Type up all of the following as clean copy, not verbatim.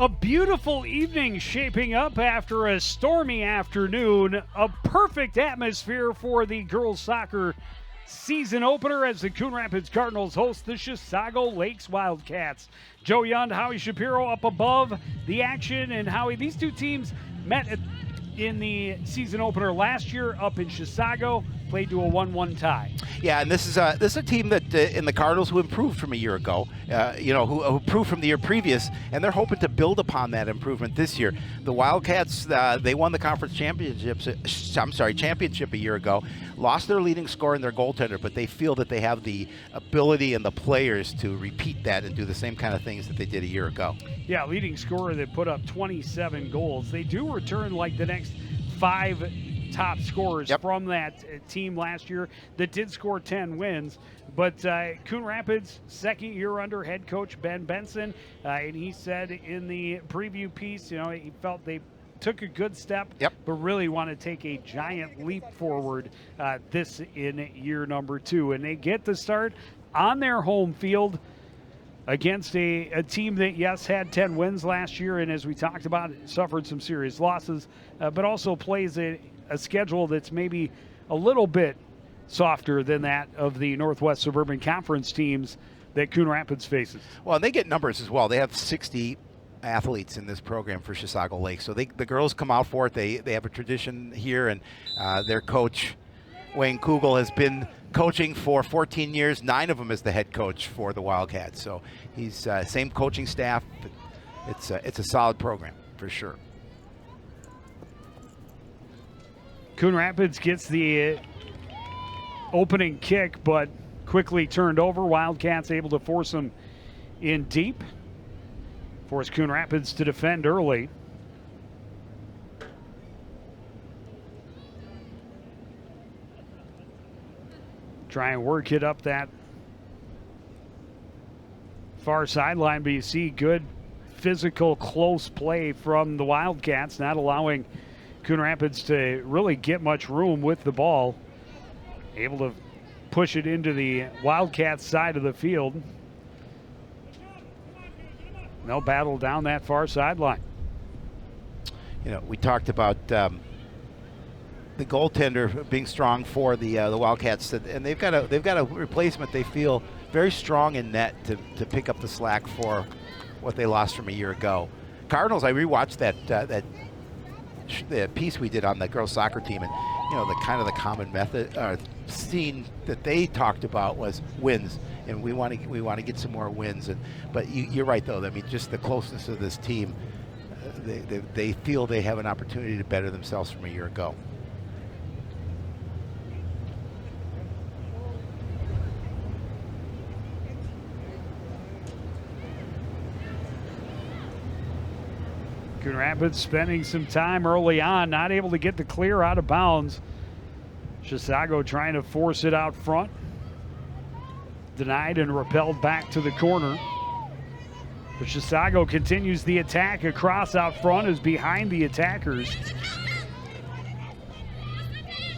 A beautiful evening shaping up after a stormy afternoon. A perfect atmosphere for the girls soccer season opener as the Coon Rapids Cardinals host the Chisago Lakes Wildcats. Joe Yund, Howie Shapiro up above the action. And Howie, these two teams met in the season opener last year up in Chisago, played to a 1-1 tie. Yeah, and this is a team that in the Cardinals who improved from a year ago, who improved from the year previous, and they're hoping to build upon that improvement this year. The Wildcats, they won the conference championship a year ago, lost their leading scorer and their goaltender, but they feel that they have the ability and the players to repeat that and do the same kind of things that they did a year ago. Yeah, leading scorer that put up 27 goals. They do return like the next 5 top scorers from that team last year that did score 10 wins. But Coon Rapids, second year under head coach Ben Benson, and he said in the preview piece, he felt they took a good step, but really want to take a giant leap forward this in year number 2. And they get the start on their home field against a team that, yes, had 10 wins last year, and as we talked about, suffered some serious losses, but also plays a schedule that's maybe a little bit softer than that of the Northwest Suburban Conference teams that Coon Rapids faces. Well, and they get numbers as well. They have 60 athletes in this program for Chisago Lake, so the girls come out for it. They have a tradition here, and their coach, Wayne Kugel, has been coaching for 14 years, 9 of them as the head coach for the Wildcats. So he's same coaching staff. It's a solid program for sure. Coon Rapids gets the opening kick, but quickly turned over. Wildcats able to force them in deep. Force Coon Rapids to defend early. Try and work it up that far sideline, but you see good physical close play from the Wildcats, not allowing Coon Rapids to really get much room with the ball. Able to push it into the Wildcats side of the field. No battle down that far sideline. We talked about the goaltender being strong for the Wildcats, and they've got a replacement they feel very strong in net to pick up the slack for what they lost from a year ago. Cardinals, I rewatched that the piece we did on the girls soccer team, and the common method scene that they talked about was wins, and we want to get some more wins. But you're right though. I mean, just the closeness of this team, they feel they have an opportunity to better themselves from a year ago. Coon Rapids spending some time early on, not able to get the clear out of bounds. Chisago trying to force it out front. Denied and repelled back to the corner. But Chisago continues the attack across out front, is behind the attackers.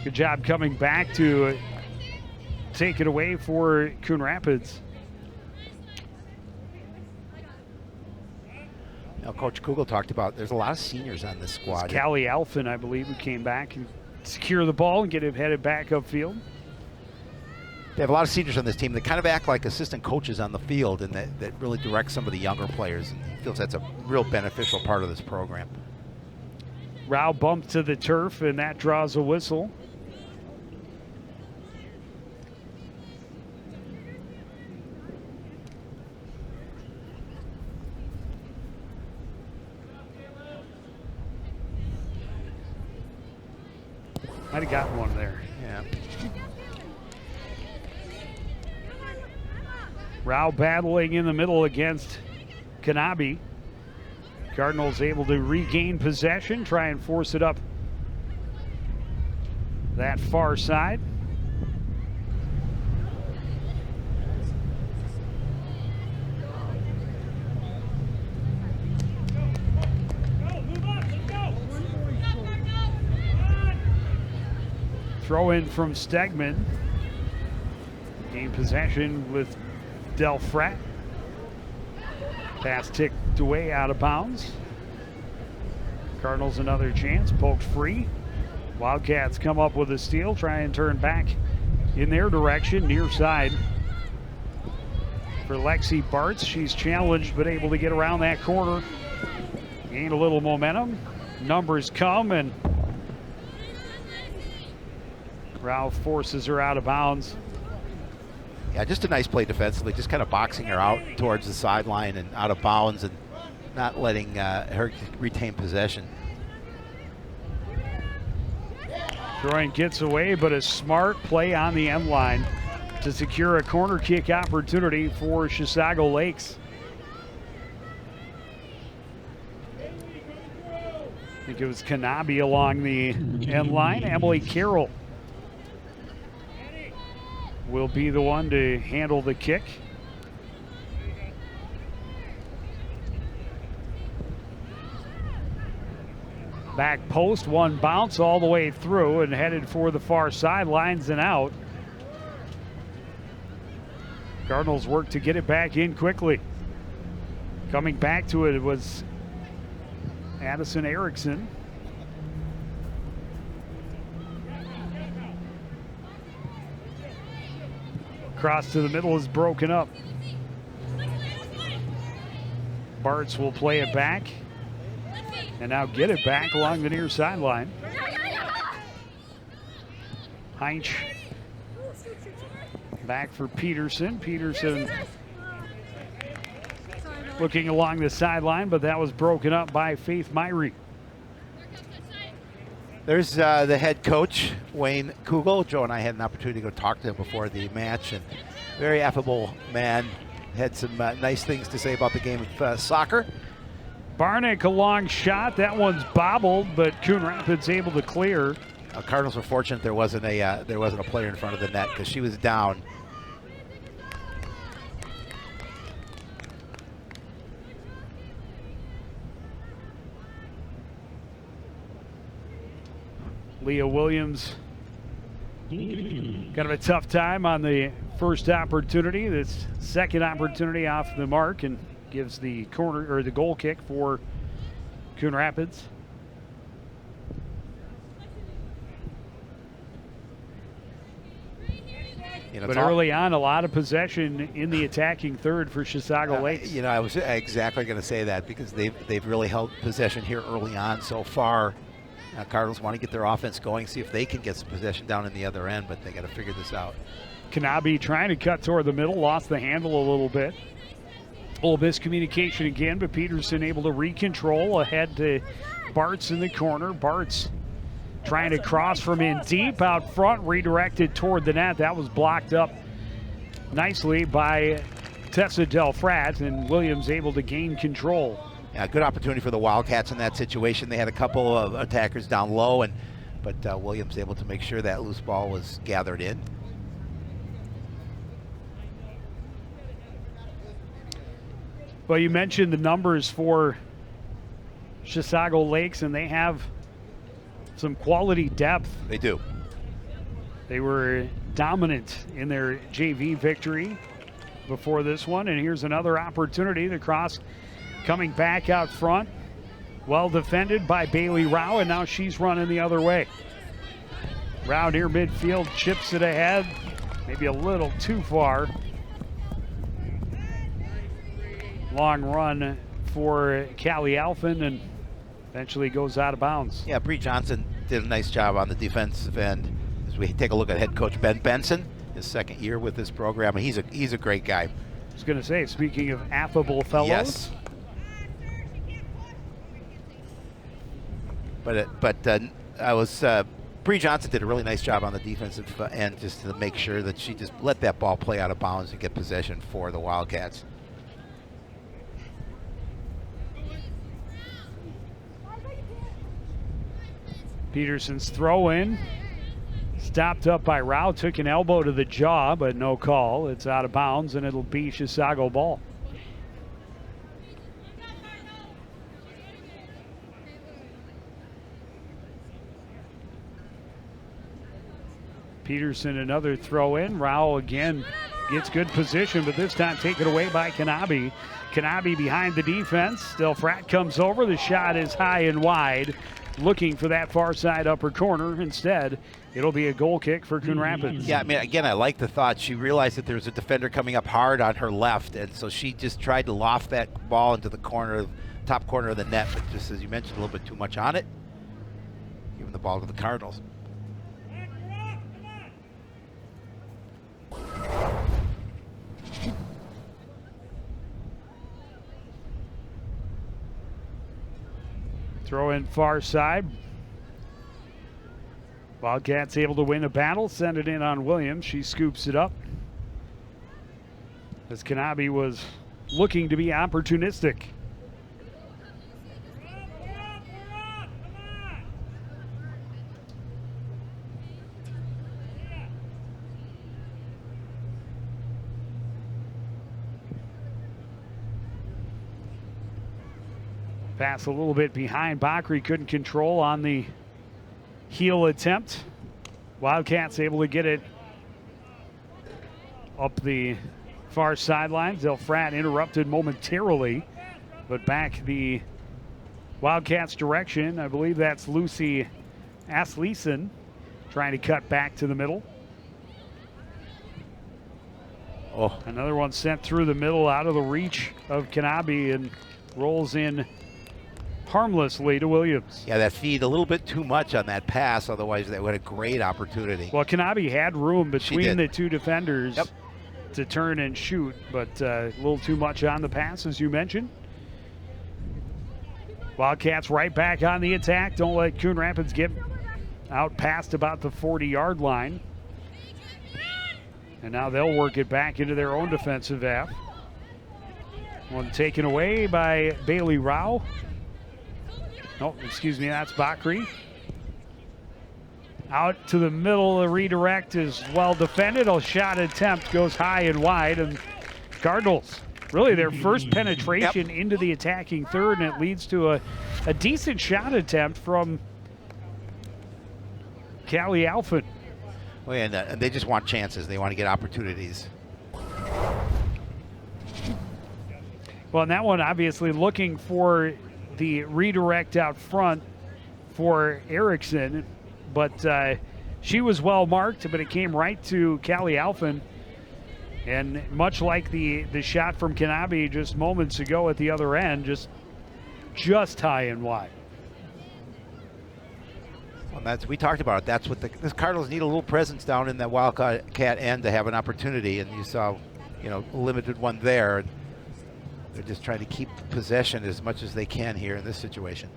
Good job coming back to take it away for Coon Rapids. Coach Kugel talked about there's a lot of seniors on this squad. It's Callie Alphin, I believe, who came back and secure the ball and get it headed back upfield. They have a lot of seniors on this team that kind of act like assistant coaches on the field, and that really direct some of the younger players. And he feels that's a real beneficial part of this program. Rao bumped to the turf, and that draws a whistle. Might have gotten one there. Yeah. Rao battling in the middle against Kanabi. Cardinals able to regain possession, try and force it up that far side. Throw in from Stegman. Gain possession with Del Frat. Pass tick poked away out of bounds. Cardinals another chance, poked free. Wildcats come up with a steal, try and turn back in their direction, near side. For Lexi Bartz, she's challenged but able to get around that corner. Gain a little momentum. Numbers come and Ralph forces her out of bounds. Yeah, just a nice play defensively, just kind of boxing her out towards the sideline and out of bounds and not letting her retain possession. Troy gets away, but a smart play on the end line to secure a corner kick opportunity for Chisago Lakes. I think it was Kanabi along the end line. Emily Carroll will be the one to handle the kick. Back post, one bounce all the way through and headed for the far sidelines and out. Cardinals work to get it back in quickly. Coming back to it was Addison Erickson. Cross to the middle is broken up. Bartz will play it back and now get it back along the near sideline. Heinz back for Peterson. Peterson looking along the sideline, but that was broken up by Faith Myrie. There's the head coach, Wayne Kugel. Joe and I had an opportunity to go talk to him before the match, and very affable man. Had some nice things to say about the game of soccer. Barnick, a long shot. That one's bobbled, but Coon Rapids able to clear. Cardinals were fortunate there wasn't a player in front of the net because she was down. Leah Williams kind of a tough time on the first opportunity. This second opportunity off the mark and gives the corner or the goal kick for Coon Rapids. But early on, a lot of possession in the attacking third for Chisago Lakes. You know, I was exactly going to say that because they've really held possession here early on so far. Cardinals want to get their offense going, see if they can get some possession down in the other end, but they got to figure this out. Kanabi trying to cut toward the middle, lost the handle a little bit. A little miscommunication again, but Peterson able to recontrol ahead to Bartz in the corner. Bartz trying to cross from in deep out front, redirected toward the net. That was blocked up nicely by Tessa Delfrat, and Williams able to gain control. Yeah, good opportunity for the Wildcats in that situation. They had a couple of attackers down low, but Williams able to make sure that loose ball was gathered in. Well, you mentioned the numbers for Chisago Lakes, and they have some quality depth. They do. They were dominant in their JV victory before this one, and here's another opportunity. The cross coming back out front. Well defended by Bailey Rao, and now she's running the other way. Rao near midfield, chips it ahead, maybe a little too far. Long run for Callie Alphen, and eventually goes out of bounds. Yeah, Bree Johnson did a nice job on the defensive end. As we take a look at head coach Ben Benson, his second year with this program, and he's a great guy. I was going to say, speaking of affable fellows. Yes. Bree Johnson did a really nice job on the defensive end, just to make sure that she just let that ball play out of bounds and get possession for the Wildcats. Peterson's throw in, stopped up by Rao, took an elbow to the jaw, but no call. It's out of bounds, and it'll be Chisago ball. Peterson another throw in. Rao again gets good position, but this time taken away by Kanabe. Kanabe behind the defense. Still Frat comes over. The shot is high and wide, looking for that far side upper corner. Instead, it'll be a goal kick for Coon Rapids. Yeah, I mean, again, I like the thought. She realized that there was a defender coming up hard on her left, and so she just tried to loft that ball into the corner, top corner of the net, but just as you mentioned, a little bit too much on it. Giving the ball to the Cardinals. Throw in far side. Wildcats able to win a battle. Send it in on Williams. She scoops it up. As Kanabe was looking to be opportunistic. Pass a little bit behind. Bakri couldn't control on the heel attempt. Wildcats able to get it up the far sidelines. Frat interrupted momentarily, but back the Wildcats direction. I believe that's Lucy Asleason trying to cut back to the middle. Oh, another one sent through the middle out of the reach of Kanabe and rolls in harmlessly to Williams. Yeah, that feed a little bit too much on that pass. Otherwise, that would have a great opportunity. Well, Kanabe had room between the two defenders to turn and shoot, but a little too much on the pass, as you mentioned. Wildcats right back on the attack. Don't let Coon Rapids get out past about the 40-yard line. And now they'll work it back into their own defensive half. One taken away by Bailey Rao. Oh, excuse me, that's Bakri. Out to the middle, the redirect is well defended. A shot attempt goes high and wide, and Cardinals, really their first penetration into the attacking third, and it leads to a decent shot attempt from Callie Alphen. Oh, and they just want chances. They want to get opportunities. Well, and that one obviously looking for the redirect out front for Erickson, but she was well marked, but it came right to Callie Alphen. And much like the shot from Kanabe just moments ago at the other end, just high and wide. Well, we talked about it. That's what the Cardinals need, a little presence down in that Wildcat end to have an opportunity, and you saw, a limited one there. They're just trying to keep possession as much as they can here in this situation.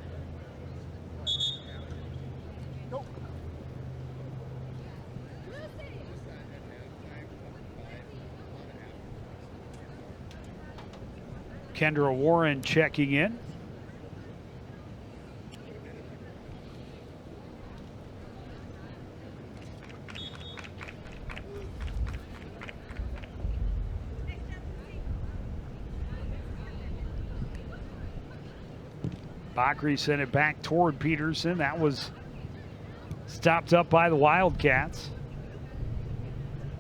Kendra Warren checking in. Bakri sent it back toward Peterson. That was stopped up by the Wildcats.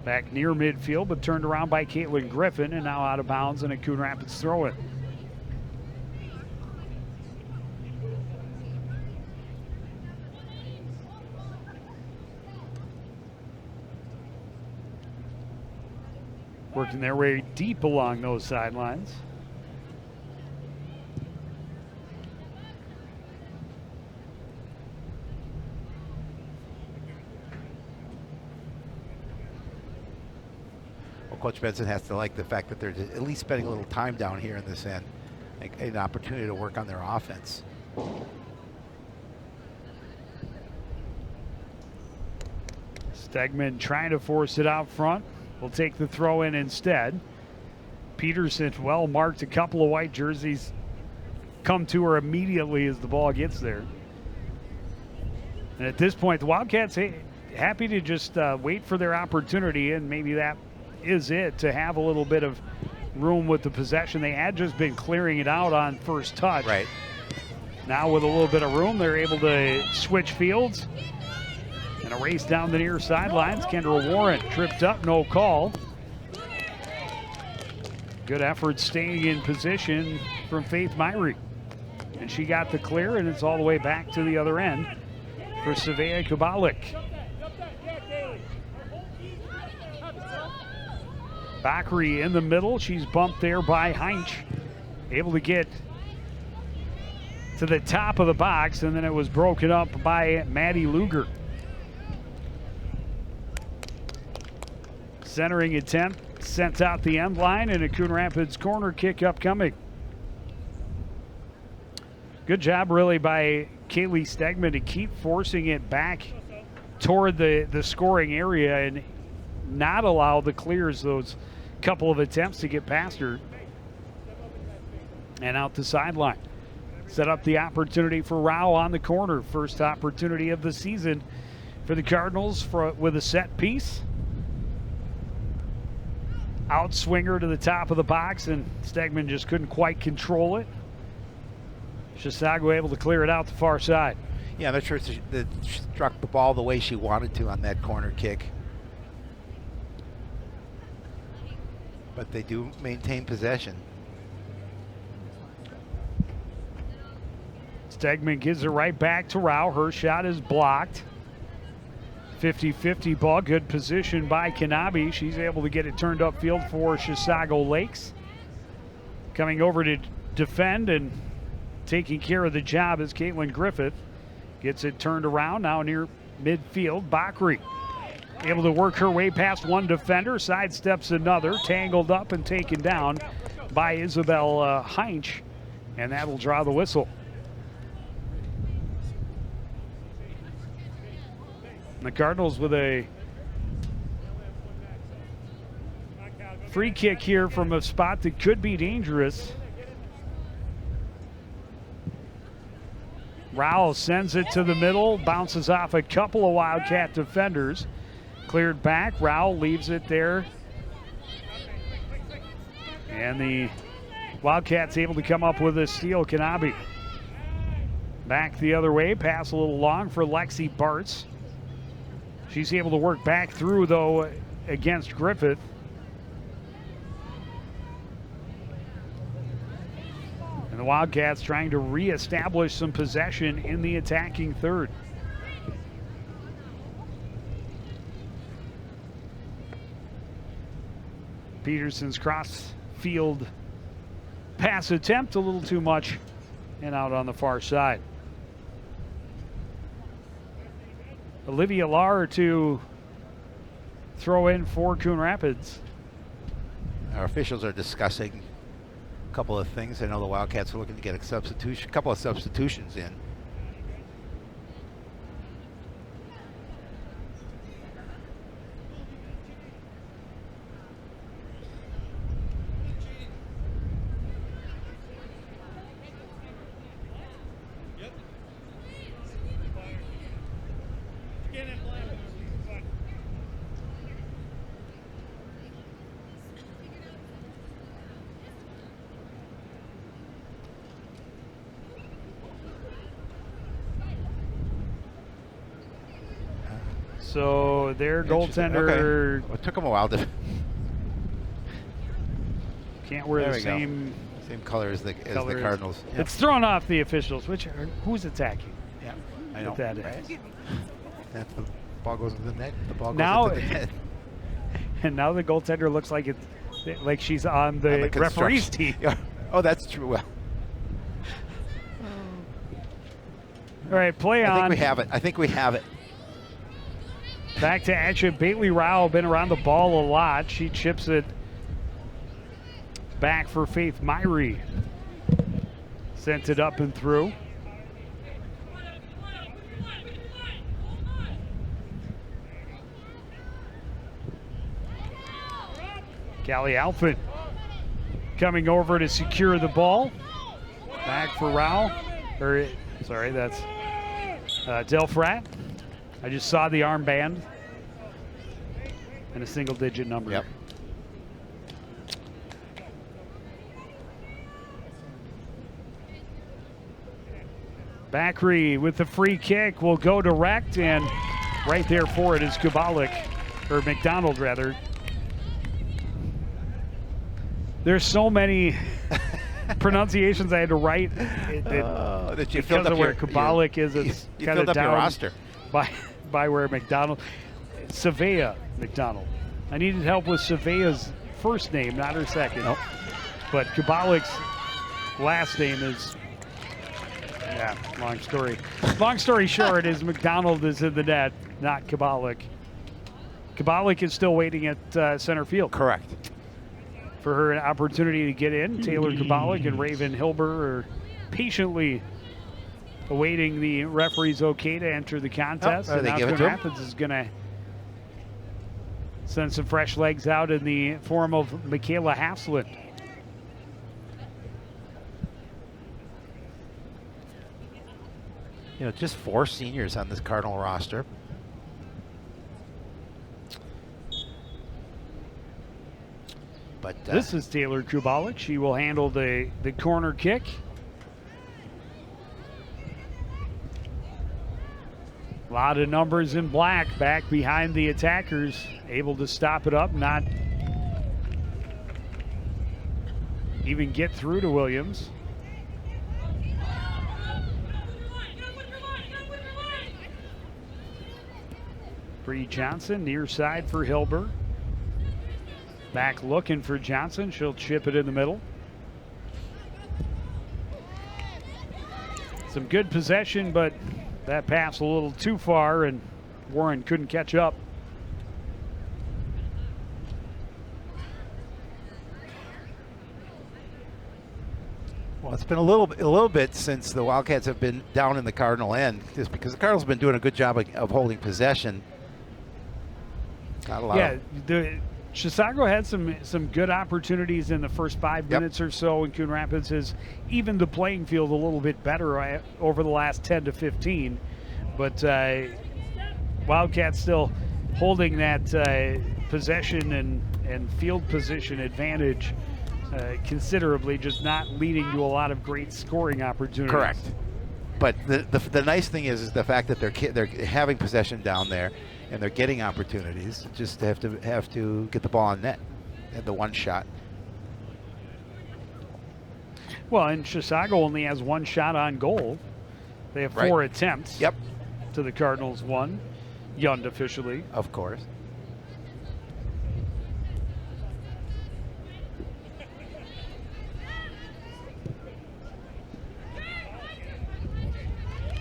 Back near midfield, but turned around by Caitlin Griffin, and now out of bounds and a Coon Rapids throw-in. Working their way deep along those sidelines. Coach Benson has to like the fact that they're at least spending a little time down here in this end, an opportunity to work on their offense. Stegman trying to force it out front. Will take the throw in instead. Peterson well marked. A couple of white jerseys come to her immediately as the ball gets there. And at this point, the Wildcats happy to just wait for their opportunity, and maybe that is it, to have a little bit of room with the possession. They had just been clearing it out on first touch. Right. Now with a little bit of room, they're able to switch fields. And a race down the near sidelines. Kendra Warren tripped up, no call. Good effort staying in position from Faith Myrie. And she got the clear, and it's all the way back to the other end for Savea Kubalik. Bakri in the middle. She's bumped there by Heinz. Able to get to the top of the box, and then it was broken up by Maddie Luger. Centering attempt sent out the end line, and a Coon Rapids corner kick upcoming. Good job really by Kaylee Stegman to keep forcing it back toward the scoring area and not allow the clears, those couple of attempts to get past her and out the sideline. Set up the opportunity for Rao on the corner. First opportunity of the season for the Cardinals with a set piece. Outswinger to the top of the box, and Stegman just couldn't quite control it. Chisago able to clear it out the far side. Yeah, I'm not sure she struck the ball the way she wanted to on that corner kick. But they do maintain possession. Stegman gives it right back to Rao. Her shot is blocked. 50-50 ball. Good position by Kanabe. She's able to get it turned upfield for Chisago Lakes. Coming over to defend and taking care of the job is Caitlin Griffith. Gets it turned around now near midfield. Bakri able to work her way past one defender. Sidesteps another. Tangled up and taken down by Isabel Heinz. And that'll draw the whistle. The Cardinals with a free kick here from a spot that could be dangerous. Rao sends it to the middle, bounces off a couple of Wildcat defenders. Cleared back, Rao leaves it there. And the Wildcats able to come up with a steal. Kanabe back the other way, pass a little long for Lexi Bartz. She's able to work back through, though, against Griffith. And the Wildcats trying to reestablish some possession in the attacking third. Peterson's cross-field pass attempt, a little too much, and out on the far side. Olivia Lahr to throw in for Coon Rapids. Our officials are discussing a couple of things. I know the Wildcats are looking to get a substitution, a couple of substitutions in. So their goaltender okay. Well, it took them a while to can't wear the same color as the Cardinals. Yeah. It's thrown off the officials. Who's attacking? Yeah, I know. That right? That's the ball goes into the net. The ball goes now, into the net. And now the goaltender looks like she's on the referee's team. Yeah. Oh, that's true. Well, all right, play on. I think we have it. I think we have it. Back to action. Bailey Rao been around the ball a lot. She chips it back for Faith Myrie. Sent it up and through. Callie Alphin coming over to secure the ball. Back for Rao. Sorry, that's Delfrat. I just saw the armband and a single-digit number. Yep. Bakri with the free kick will go direct, and right there for it is Kubalik, or McDonald rather. There's so many pronunciations I had to write that you because filled up of where Kabalik is. It's you kind filled of up your down roster. by where McDonald. Savea McDonald. I needed help with Savea's first name, not her second. Nope. But Kabalik's last name is, yeah, long story. Long story short is McDonald is in the net, not Kabalik. Kabalik is still waiting at center field. Correct. For her an opportunity to get in. Taylor Kabalik and Raven Hilber are patiently awaiting the referee's okay to enter the contest. And now Coon Rapids is going to send some fresh legs out in the form of Michaela Hafslund. You know, just 4 seniors on this Cardinal roster. But this is Taylor Kubalik. She will handle the corner kick. A lot of numbers in black back behind the attackers, able to stop it up, not even get through to Williams. Bree Johnson, near side for Hilber. Back looking for Johnson. She'll chip it in the middle. Some good possession, but that pass a little too far, and Warren couldn't catch up. Well, it's been a little bit since the Wildcats have been down in the Cardinal end, just because the Cardinals have been doing a good job of holding possession. Not a lot. Yeah, Chisago had some good opportunities in the first 5 minutes or so, and Coon Rapids has evened the playing field a little bit better over the last 10 to 15. But Wildcats still holding that possession and field position advantage considerably, just not leading to a lot of great scoring opportunities. Correct. But the nice thing is the fact that they're having possession down there, and they're getting opportunities. Just have to get the ball on net at the one shot. Well, and Chisago only has 1 shot on goal. They have 4 attempts. Yep. To the Cardinals 1, Yund officially. Of course.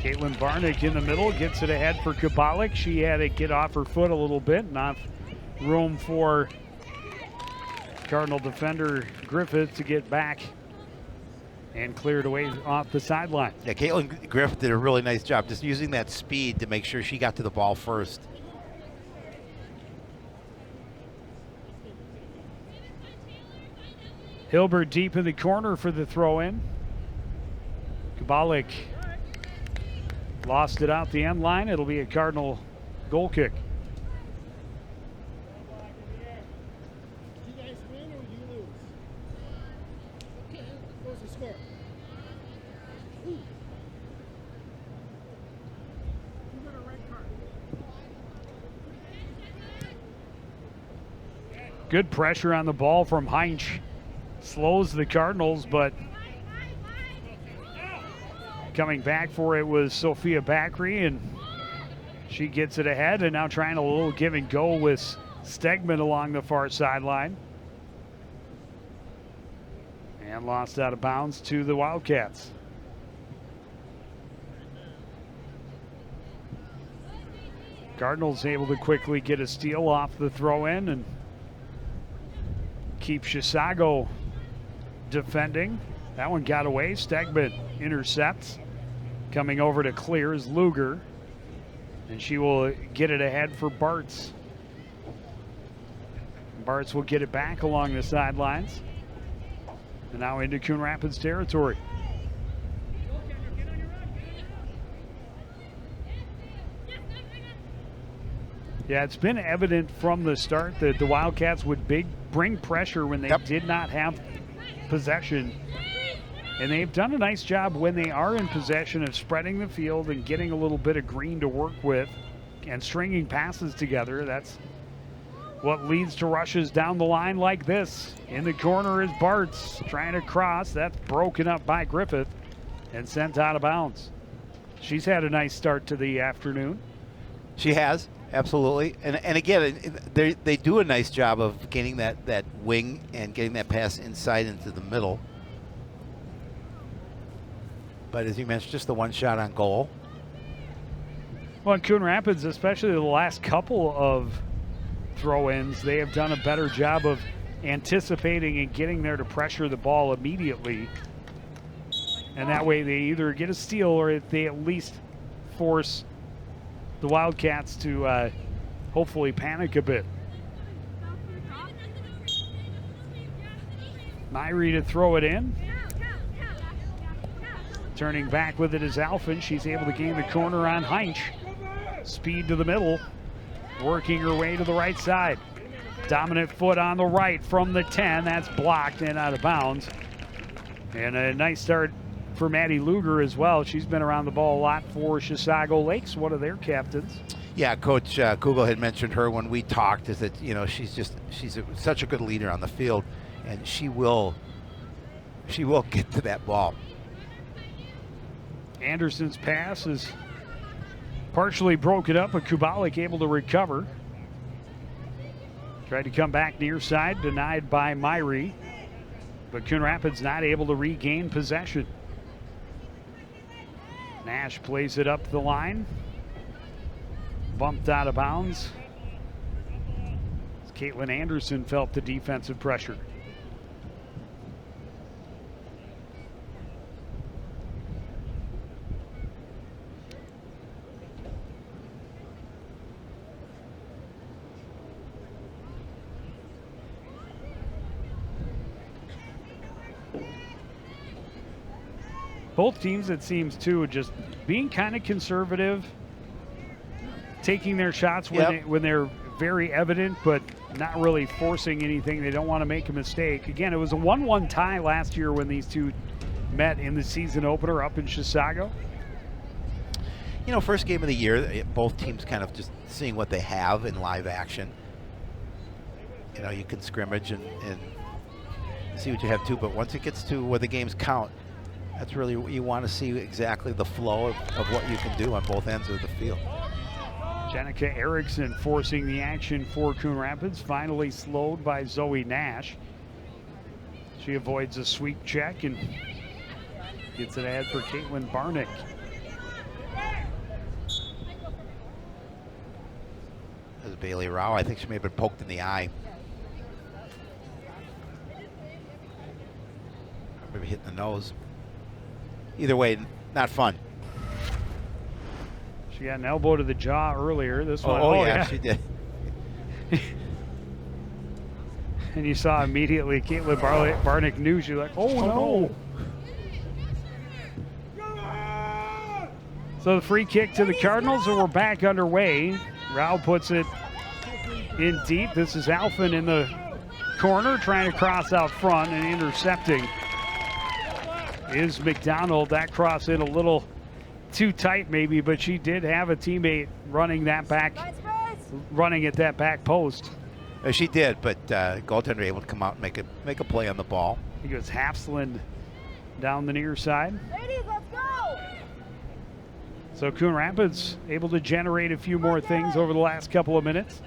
Caitlin Barnick in the middle, gets it ahead for Kabalik. She had to get off her foot a little bit, not room for Cardinal defender Griffith to get back and cleared away off the sideline. Yeah, Caitlin Griffith did a really nice job just using that speed to make sure she got to the ball first. Hilbert deep in the corner for the throw-in. Kabalik lost it out the end line. It'll be a Cardinal goal kick. You guys win or you lose? Okay, what's the score? Ooh. You got a red card. Good pressure on the ball from Heinz. Slows the Cardinals, but coming back for it was Sophia Bakri, and she gets it ahead, and now trying a little give and go with Stegman along the far sideline. And lost out of bounds to the Wildcats. Cardinals able to quickly get a steal off the throw-in and keep Chisago defending. That one got away. Stegman intercepts. Coming over to clear is Luger, and she will get it ahead for Bartz. Bartz will get it back along the sidelines, and now into Coon Rapids territory. Yeah, it's been evident from the start that the Wildcats would bring pressure when they did not have possession. And they've done a nice job when they are in possession of spreading the field and getting a little bit of green to work with and stringing passes together. That's what leads to rushes down the line like this. In the corner is Bartz trying to cross. That's broken up by Griffith and sent out of bounds. She's had a nice start to the afternoon. She has, absolutely. And again, they do a nice job of getting that wing and getting that pass inside into the middle. But as you mentioned, just the one shot on goal. Well, in Coon Rapids, especially the last couple of throw-ins, they have done a better job of anticipating and getting there to pressure the ball immediately. And that way they either get a steal or they at least force the Wildcats to hopefully panic a bit. Myrie to throw it in. Turning back with it is Alphen. She's able to gain the corner on Heinz. Speed to the middle. Working her way to the right side. Dominant foot on the right from the 10. That's blocked and out of bounds. And a nice start for Maddie Luger as well. She's been around the ball a lot for Chisago Lakes, one of their captains. Yeah, Coach Kugel had mentioned her when we talked, is that, she's such a good leader on the field, and she will get to that ball. Anderson's pass is partially broken up, but Kubalik able to recover. Tried to come back near side, denied by Myrie, but Coon Rapids not able to regain possession. Nash plays it up the line. Bumped out of bounds. Caitlin Anderson felt the defensive pressure. Both teams, it seems, too, just being kind of conservative, taking their shots when they're very evident, but not really forcing anything. They don't want to make a mistake. Again, it was a 1-1 tie last year when these two met in the season opener up in Chisago. First game of the year, both teams kind of just seeing what they have in live action. You can scrimmage and see what you have too, but once it gets to where the games count, that's really what you want to see, exactly the flow of what you can do on both ends of the field. Jenica Erickson forcing the action for Coon Rapids, finally slowed by Zoe Nash. She avoids a sweep check and gets an ad for Caitlin Barnick. There's Bailey Rao. I think she may have been poked in the eye. Maybe hitting the nose. Either way, not fun. She got an elbow to the jaw earlier. This one, yeah, she did. And you saw immediately Caitlin Barnick knew. She was like, oh no. So the free kick to the Cardinals, and we're back underway. Rao puts it in deep. This is Alphen in the corner, trying to cross out front, and intercepting is McDonald. That cross in a little too tight maybe, but she did have a teammate running at that back post. She did, but goaltender able to come out and make a play on the ball. I think it was Hafsland down the near side. Ladies, let's go! So Coon Rapids able to generate a few more things over the last couple of minutes.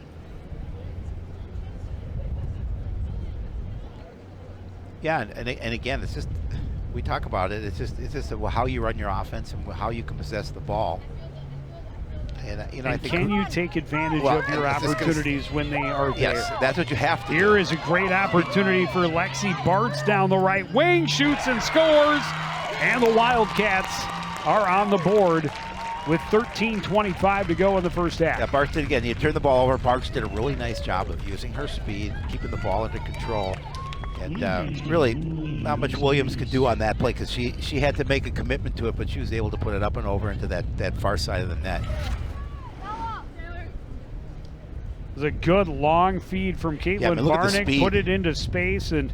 Yeah, and again, it's just, we talk about it. It's just how you run your offense and how you can possess the ball. And I think, can you take advantage of your opportunities when they are there? Yes, that's what you have to. Here is a great opportunity for Lexi Bartz down the right wing, shoots and scores, and the Wildcats are on the board with 13:25 to go in the first half. Yeah, Bartz did again. You turn the ball over. Bartz did a really nice job of using her speed, keeping the ball under control. And really, not much Williams could do on that play because she had to make a commitment to it, but she was able to put it up and over into that far side of the net. It was a good long feed from Caitlin Barnick, put it into space, and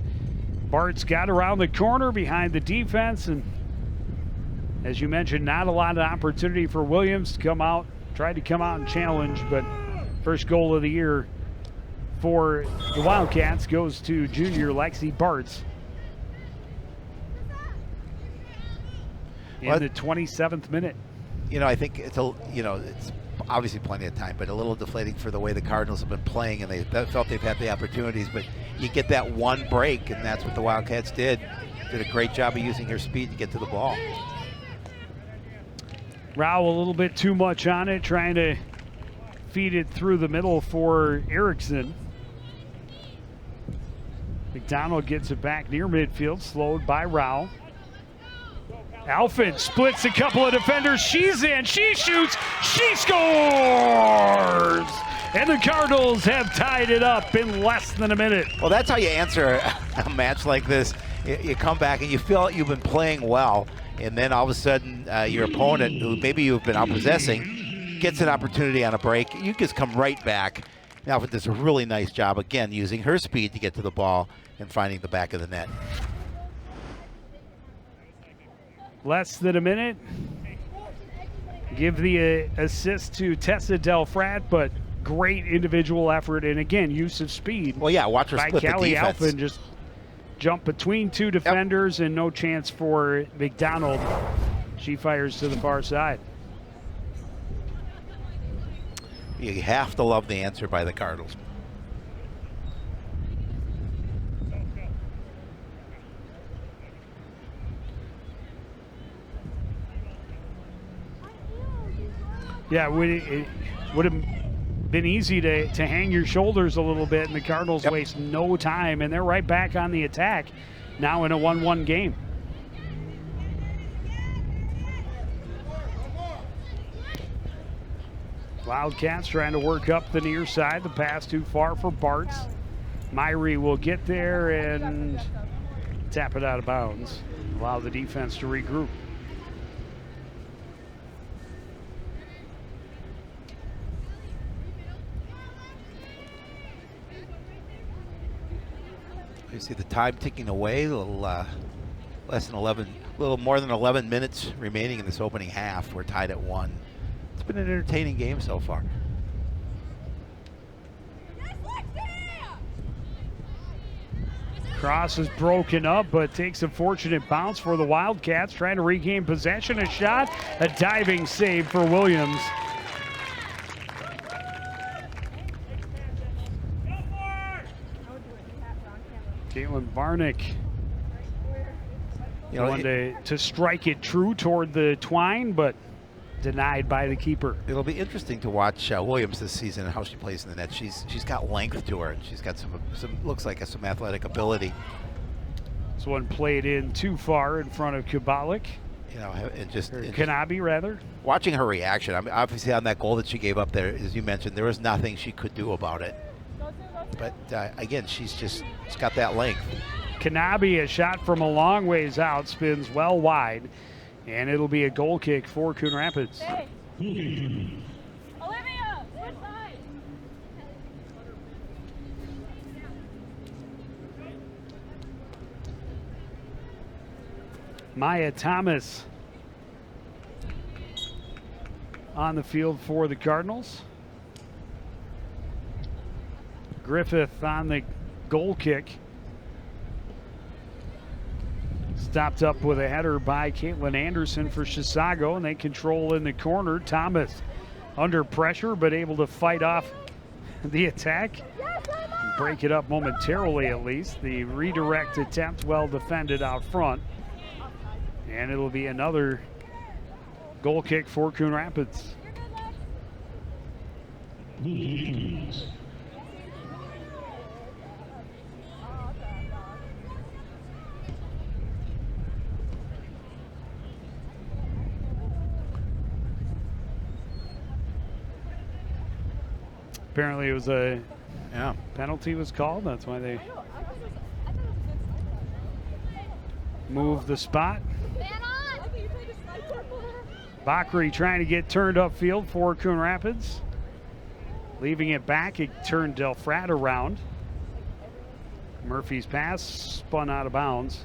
Bart's got around the corner behind the defense. And as you mentioned, not a lot of opportunity for Williams to come out, tried to come out and challenge, but first goal of the year for the Wildcats goes to junior Lexi Bartz. In the 27th minute. You know, I think it's it's obviously plenty of time, but a little deflating for the way the Cardinals have been playing, and they felt they've had the opportunities, but you get that one break, and that's what the Wildcats did. Did a great job of using her speed to get to the ball. Rao a little bit too much on it, trying to feed it through the middle for Erickson. McDonald gets it back near midfield, slowed by Rao. Alford splits a couple of defenders. She's in, she shoots, she scores! And the Cardinals have tied it up in less than a minute. Well, that's how you answer a match like this. You come back and you feel you've been playing well, and then all of a sudden your opponent, who maybe you've been outpossessing, gets an opportunity on a break. You just come right back. Alford does a really nice job, again, using her speed to get to the ball and finding the back of the net. Less than a minute. Give the assist to Tessa Delfrat, but great individual effort and again use of speed. Well, yeah, watch her split the Callie defense. Alfin just jump between two defenders and no chance for McDonald. She fires to the far side. You have to love the answer by the Cardinals. Yeah, it would have been easy to hang your shoulders a little bit, and the Cardinals waste no time, and they're right back on the attack now in a 1-1 game. Wildcats trying to work up the near side. The pass too far for Bartz. Myrie will get there and tap it out of bounds. Allow the defense to regroup. You see the time ticking away, a little little more than 11 minutes remaining in this opening half. We're tied at 1. It's been an entertaining game so far. Cross is broken up, but takes a fortunate bounce for the Wildcats, trying to regain possession. A shot, a diving save for Williams. Caitlin Varnick, wanted to strike it true toward the twine, but denied by the keeper. It'll be interesting to watch Williams this season and how she plays in the net. She's got length to her, and she's got some looks like some athletic ability. This one played in too far in front of Kubalik. And just Kanabi rather. Watching her reaction, I mean, obviously on that goal that she gave up there, as you mentioned, there was nothing she could do about it. But again, she's got that length. Kanabi, a shot from a long ways out, spins well wide, and it'll be a goal kick for Coon Rapids. Hey. Olivia, switch sides. Maya Thomas on the field for the Cardinals. Griffith on the goal kick. Stopped up with a header by Caitlin Anderson for Chisago, and they control in the corner. Thomas under pressure, but able to fight off the attack. Break it up momentarily at least. The redirect attempt well defended out front. And it'll be another goal kick for Coon Rapids. Apparently it was a penalty was called. That's why they moved the spot. Bakri trying to get turned upfield for Coon Rapids. Leaving it back, it turned Delfrat around. Murphy's pass spun out of bounds.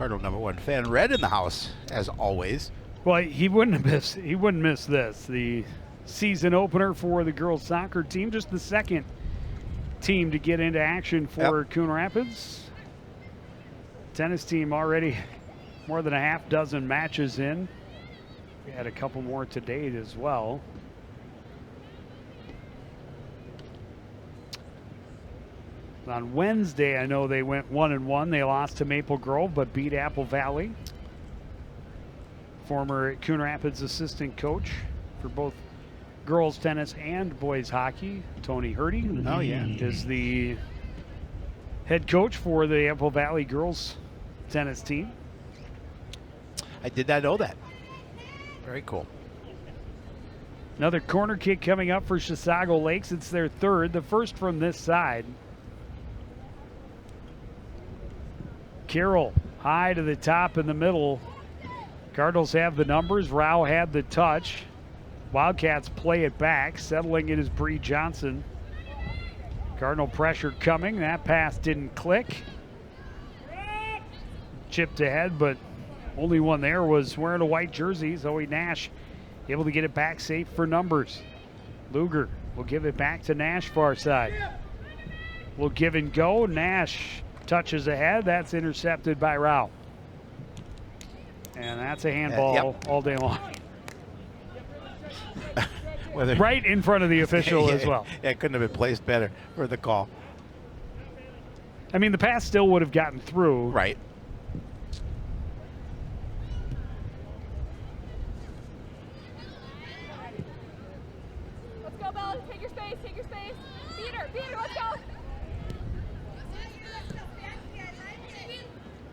Cardinal #1 fan. Red in the house, as always. Well, he wouldn't miss this. The season opener for the girls soccer team, just the second team to get into action for Coon Rapids. Tennis team already more than a half dozen matches in. We had a couple more to date as well. On Wednesday, I know they went 1-1. They lost to Maple Grove, but beat Apple Valley. Former Coon Rapids assistant coach for both girls tennis and boys hockey, Tony Hurdy. Oh, yeah. Is the head coach for the Apple Valley girls tennis team. I did not know that. Very cool. Another corner kick coming up for Chisago Lakes. It's their third, the first from this side. Carroll high to the top in the middle. Cardinals have the numbers. Rao had the touch. Wildcats play it back. Settling it is Bree Johnson. Cardinal pressure coming. That pass didn't click. Chipped ahead, but only one there was wearing a white jersey. Zoe Nash able to get it back safe for numbers. Luger will give it back to Nash far side. Will give and go. Nash touches ahead. That's intercepted by Rao. And that's a handball all day long. Right in front of the official as well. Yeah, it couldn't have been placed better for the call. I mean, the pass still would have gotten through. Right. Let's go, Bella. Take your space. Take your space. Beat her. Let's go.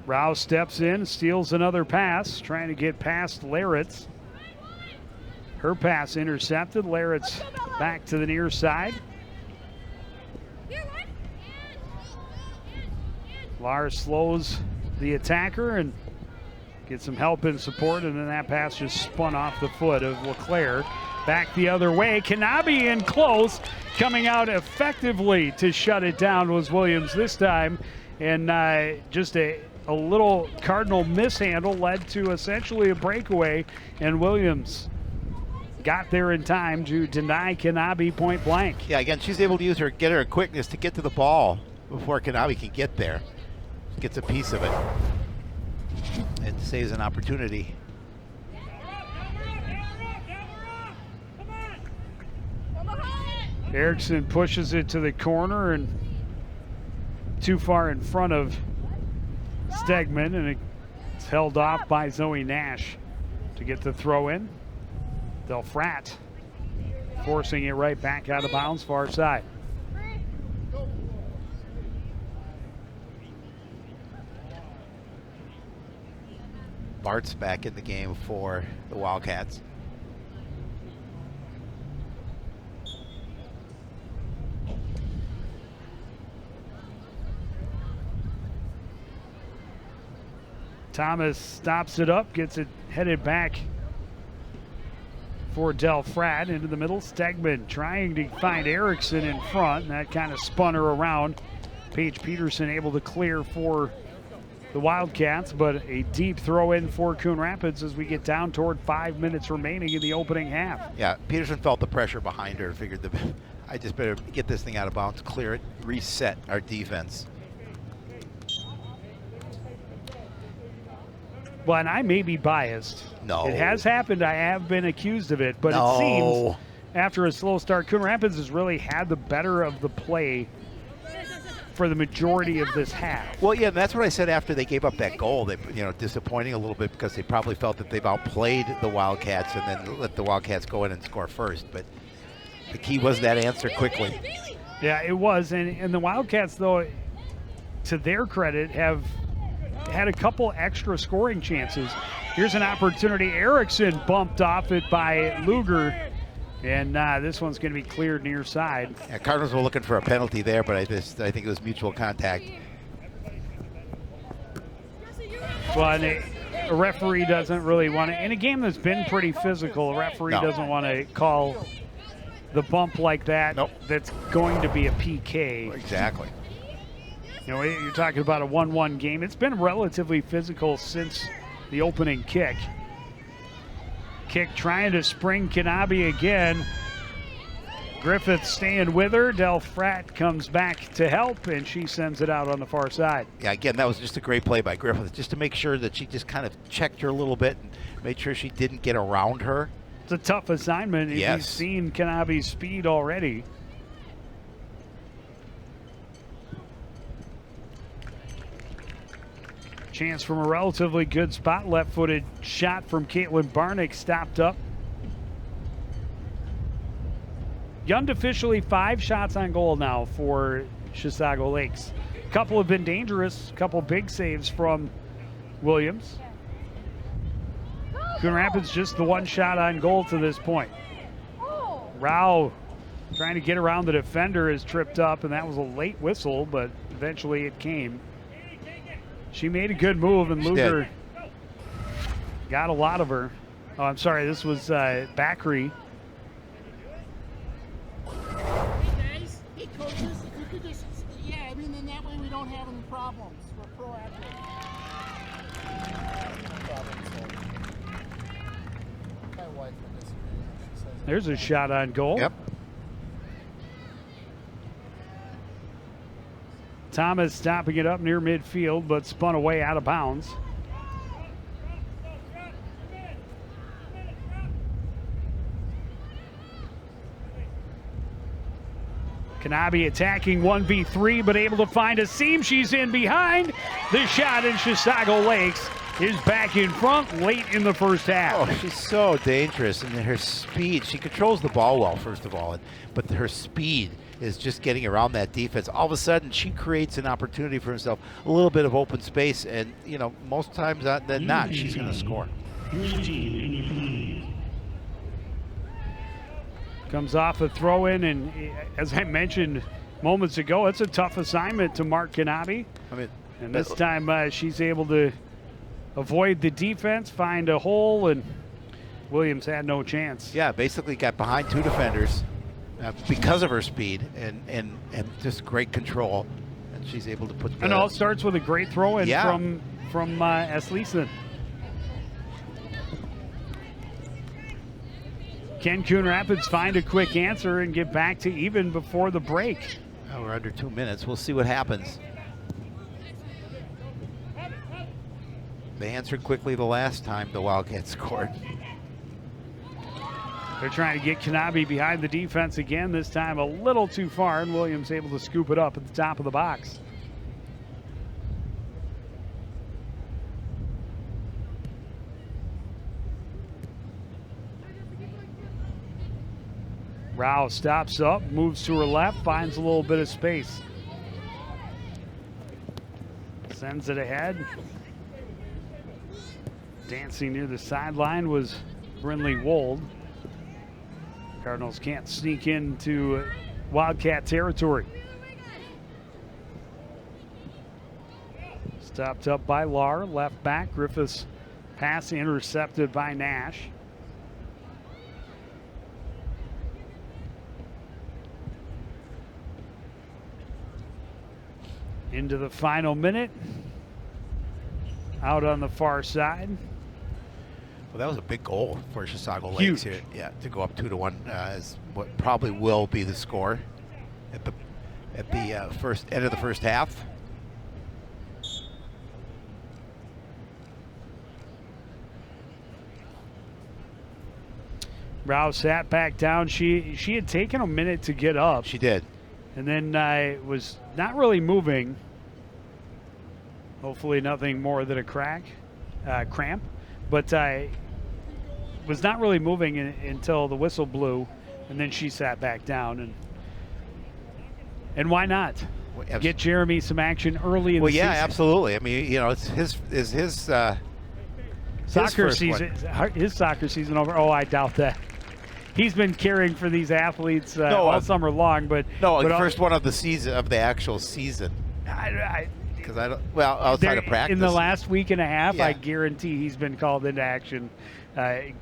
Rao steps in, steals another pass, trying to get past Laritz. Her pass intercepted. Laritz back to the near side. Lars slows the attacker and gets some help and support, and then that pass just spun off the foot of LeClaire. Back the other way. Kanabi in close. Coming out effectively to shut it down was Williams this time. And just a little Cardinal mishandle led to essentially a breakaway, and Williams got there in time to deny Kanabi point blank. Yeah, again, she's able to use get her quickness to get to the ball before Kanabi can get there. Gets a piece of it. It saves an opportunity. Erickson pushes it to the corner and too far in front of Stegman, and it's held off by Zoe Nash to get the throw in. Delfrat forcing it right back out of bounds, far side. Bart's back in the game for the Wildcats. Thomas stops it up, gets it headed back for Delfrat into the middle. Stegman trying to find Erickson in front, and that kind of spun her around. Paige Peterson able to clear for the Wildcats, but a deep throw in for Coon Rapids as we get down toward 5 minutes remaining in the opening half. Yeah, Peterson felt the pressure behind her and figured I just better get this thing out of bounds, clear it, reset our defense. Well, and I may be biased. No. It has happened. I have been accused of it, but No. it seems after a slow start, Coon Rapids has really had the better of the play for the majority of this half. Well, yeah, and that's what I said after they gave up that goal. They, disappointing a little bit because they probably felt that they've outplayed the Wildcats and then let the Wildcats go in and score first. But the key was that answer quickly. Yeah, it was. And the Wildcats, though, to their credit, have had a couple extra scoring chances. Here's an opportunity. Erickson bumped off it by Luger. And this one's going to be cleared near side. Yeah, Cardinals were looking for a penalty there, but I think it was mutual contact. Well, and a referee doesn't really want to, in a game that's been pretty physical, a referee doesn't want to call the bump like that. Nope. That's going to be a PK. Exactly. You know, you're talking about a 1-1 game. It's been relatively physical since the opening kick. Kick trying to spring Kanabe again. Griffith staying with her. Del Fratt comes back to help, and she sends it out on the far side. Yeah, again, that was just a great play by Griffith, just to make sure that she just kind of checked her a little bit and made sure she didn't get around her. It's a tough assignment. Yes. You've seen Kanabe's speed already. Chance from a relatively good spot. Left-footed shot from Caitlin Barnick stopped up. Unofficially 5 shots on goal now for Chisago Lakes. A couple have been dangerous. A couple big saves from Williams. Coon Rapids just the 1 shot on goal to this point. Rao trying to get around the defender is tripped up, and that was a late whistle, but eventually it came. She made a good move, and Luger got a lot of her. Oh, I'm sorry, this was Bakri. Hey guys, hey coaches, if you could just, I mean, then that way we don't have any problems. We're proactive. My wife would disagree. She says There's a shot on goal. Yep. Thomas stopping it up near midfield, but spun away out of bounds. Kanabe attacking 1v3, but able to find a seam. She's in behind. The shot in Chisago Lakes is back in front late in the first half. Oh, she's so dangerous, and her speed. She controls the ball well, first of all, but her speed is just getting around that defense. All of a sudden, she creates an opportunity for herself, a little bit of open space, and you know, most times than not, she's going to score. Comes off a throw-in, and as I mentioned moments ago, it's a tough assignment to Mark Kanabe. I mean, And this time she's able to avoid the defense, find a hole, and Williams had no chance. yeah, basically got behind 2 defenders because of her speed and just great control, and she's able to put. And it all starts with a great throw-in Yeah. from Esleeson. Can Coon Rapids find a quick answer and get back to even before the break? Oh, we're under 2 minutes. We'll see what happens. They answered quickly the last time the Wildcats scored. They're trying to get Kanabe behind the defense again, this time a little too far, and Williams able to scoop it up at the top of the box. Rao stops up, moves to her left, finds a little bit of space. Sends it ahead. Dancing near the sideline was Brinley Wold. Cardinals can't sneak into Wildcat territory. Stopped up by Lahr, left back. Griffith's pass intercepted by Nash. Into the final minute. Out on the far side. Well, that was a big goal for Chisago Lakes Huge. here. Yeah, to go up 2-1 is what probably will be the score at the first end of the first half. Rao sat back down. She had taken a minute to get up, She did. and then was not really moving. Hopefully nothing more than a cramp, but was not really moving until the whistle blew, and then she sat back down. And why not get Jeremy some action early in the season? Well, yeah, absolutely. I mean, you know, it's his Soccer first season, one. his soccer season over. Oh, I doubt that. He's been caring for these athletes all summer long, but No, but the first one of the season, of the actual season. Because I don't. Well, outside of practice. in the last week and a half, Yeah. I guarantee he's been called into action,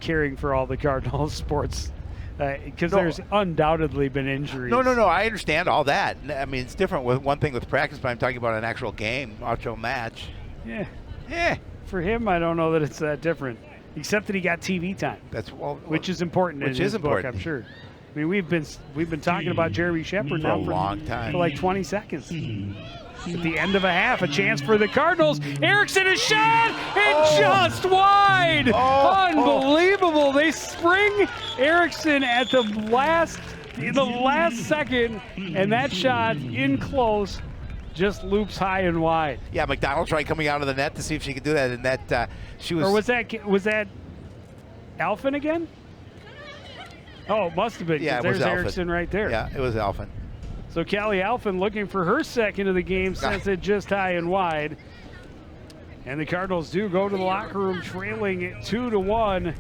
caring for all the Cardinals sports because No. there's undoubtedly been injuries. No. I understand all that. I mean, it's different with one thing with practice, but I'm talking about an actual game, actual match. Yeah. For him, I don't know that it's that different, except that he got TV time, which is important in his book, I'm sure. I mean, we've been talking about Jeremy Shepard now for a long time, for like 20 seconds. At the end of a half, a chance for the Cardinals. Erickson is shot and just wide. Unbelievable! They spring Erickson at in the last second, and that shot in close just loops high and wide. Yeah, McDonald tried coming out of the net to see if she could do that, and that she was. Or was that Alphen again? Oh, it must have been. Yeah, it there's was Alphen. Erickson right there. Yeah, it was Alphen. So Callie Alphen looking for her second of the game, sends it just high and wide. And the Cardinals do go to the locker room trailing it 2-1.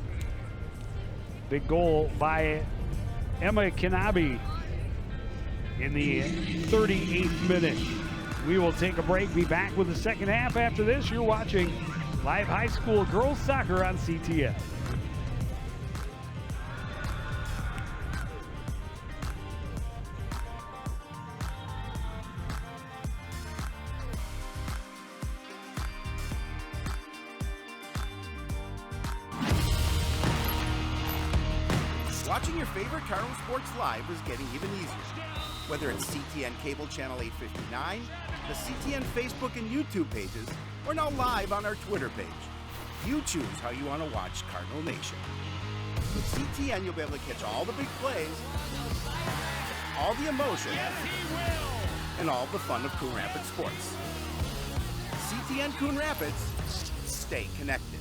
Big goal by Emma Kanabe in the 38th minute. We will take a break, be back with the second half after this. You're watching live high school girls soccer on CTS. Watching your favorite Cardinal sports live is getting even easier. Whether it's CTN Cable Channel 859, the CTN Facebook and YouTube pages, or now live on our Twitter page. You choose how you want to watch Cardinal Nation. With CTN, you'll be able to catch all the big plays, all the emotion, and all the fun of Coon Rapids sports. CTN Coon Rapids, stay connected.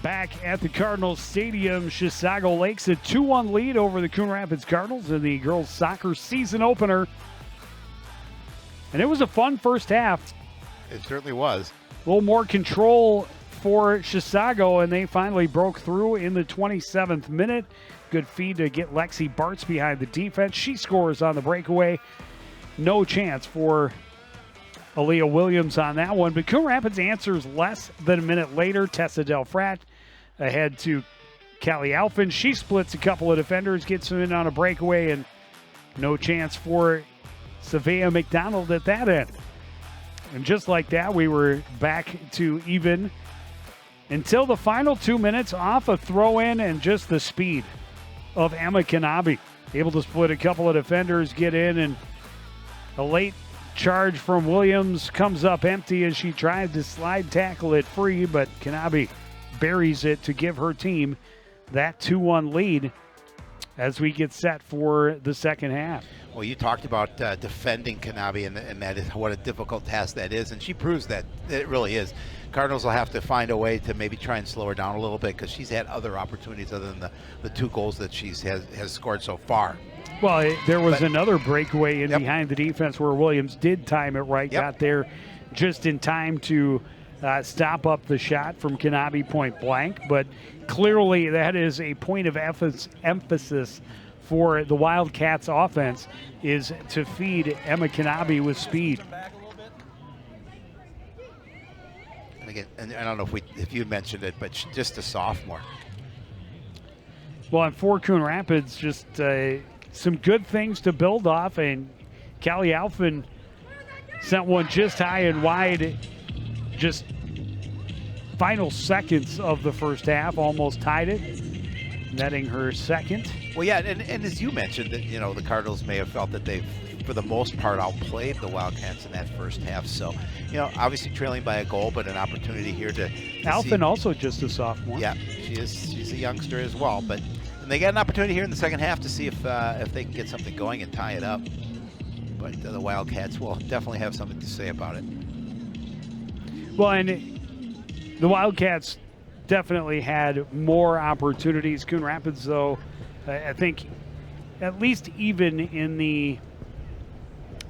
Back at the Cardinals Stadium, Chisago Lakes a 2-1 lead over the Coon Rapids Cardinals in the girls soccer season opener. And it was a fun first half. It certainly was. A little more control for Chisago, and they finally broke through in the 27th minute. Good feed to get Lexi Bartz behind the defense. She scores on the breakaway. No chance for Aaliyah Williams on that one. But Coon Rapids answers less than a minute later. Tessa Del Frat ahead to Callie Alphen. She splits a couple of defenders, gets them in on a breakaway, and no chance for Savea McDonald at that end. And just like that, we were back to even until the final 2 minutes off a throw-in and just the speed of Emma Kanabe. Able to split a couple of defenders, get in, and a late charge from Williams comes up empty as she tried to slide tackle it free, but Kanabe buries it to give her team that 2-1 lead as we get set for the second half. Well, you talked about defending Kanabe, and that is what a difficult task that is, and she proves that it really is. Cardinals will have to find a way to maybe try and slow her down a little bit because she's had other opportunities other than the 2 goals that she has scored so far. Well, there was another breakaway in behind the defense where Williams did time it right, got there just in time to stop up the shot from Kanabe point blank. But clearly that is a point of emphasis for the Wildcats offense, is to feed Emma Kanabe with speed. And again, and I don't know if you mentioned it, but just a sophomore. Well, and for Coon Rapids, just some good things to build off, and Callie Alphen sent one just high and wide, just final seconds of the first half, almost tied it, netting her second. Well, yeah, and as you mentioned, that the Cardinals may have felt that they've, for the most part, outplayed the Wildcats in that first half. So, obviously trailing by a goal, but an opportunity here to Alphen also just a sophomore. Yeah, she's a youngster as well, but and they got an opportunity here in the second half to see if they can get something going and tie it up. but the Wildcats will definitely have something to say about it. Well, and the Wildcats definitely had more opportunities. Coon Rapids, though, I think at least even in the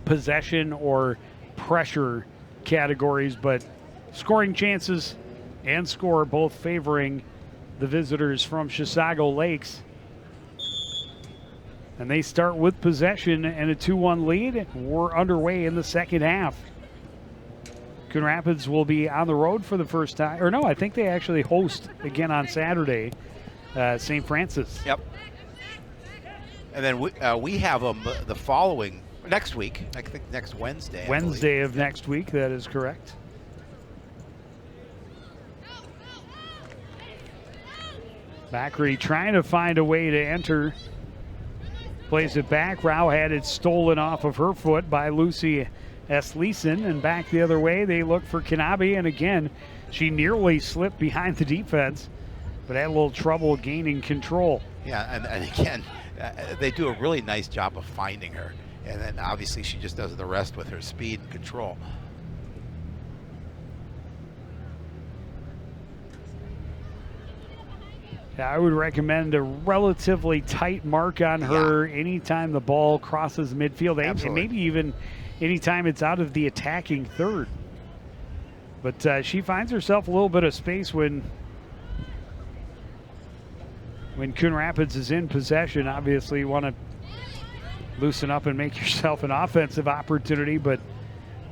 possession or pressure categories, but scoring chances and score both favoring the visitors from Chisago Lakes. And they start with possession and a 2-1 lead. We're underway in the second half. Coon Rapids will be on the road for the first time. Or no, I think they actually host again on Saturday, St. Francis. Yep. And then we have them the following, next week, I think next Wednesday. Wednesday of next week, that is correct. Backery trying to find a way to enter. Plays it back. Rao had it stolen off of her foot by Lucy Esleeson, and back the other way. They look for Kanabe, and again, she nearly slipped behind the defense, but had a little trouble gaining control. Yeah, and again, they do a really nice job of finding her, and then obviously she just does the rest with her speed and control. Yeah, I would recommend a relatively tight mark on her anytime the ball crosses midfield, and maybe even anytime it's out of the attacking third. But she finds herself a little bit of space when Coon Rapids is in possession. Obviously, you want to loosen up and make yourself an offensive opportunity, but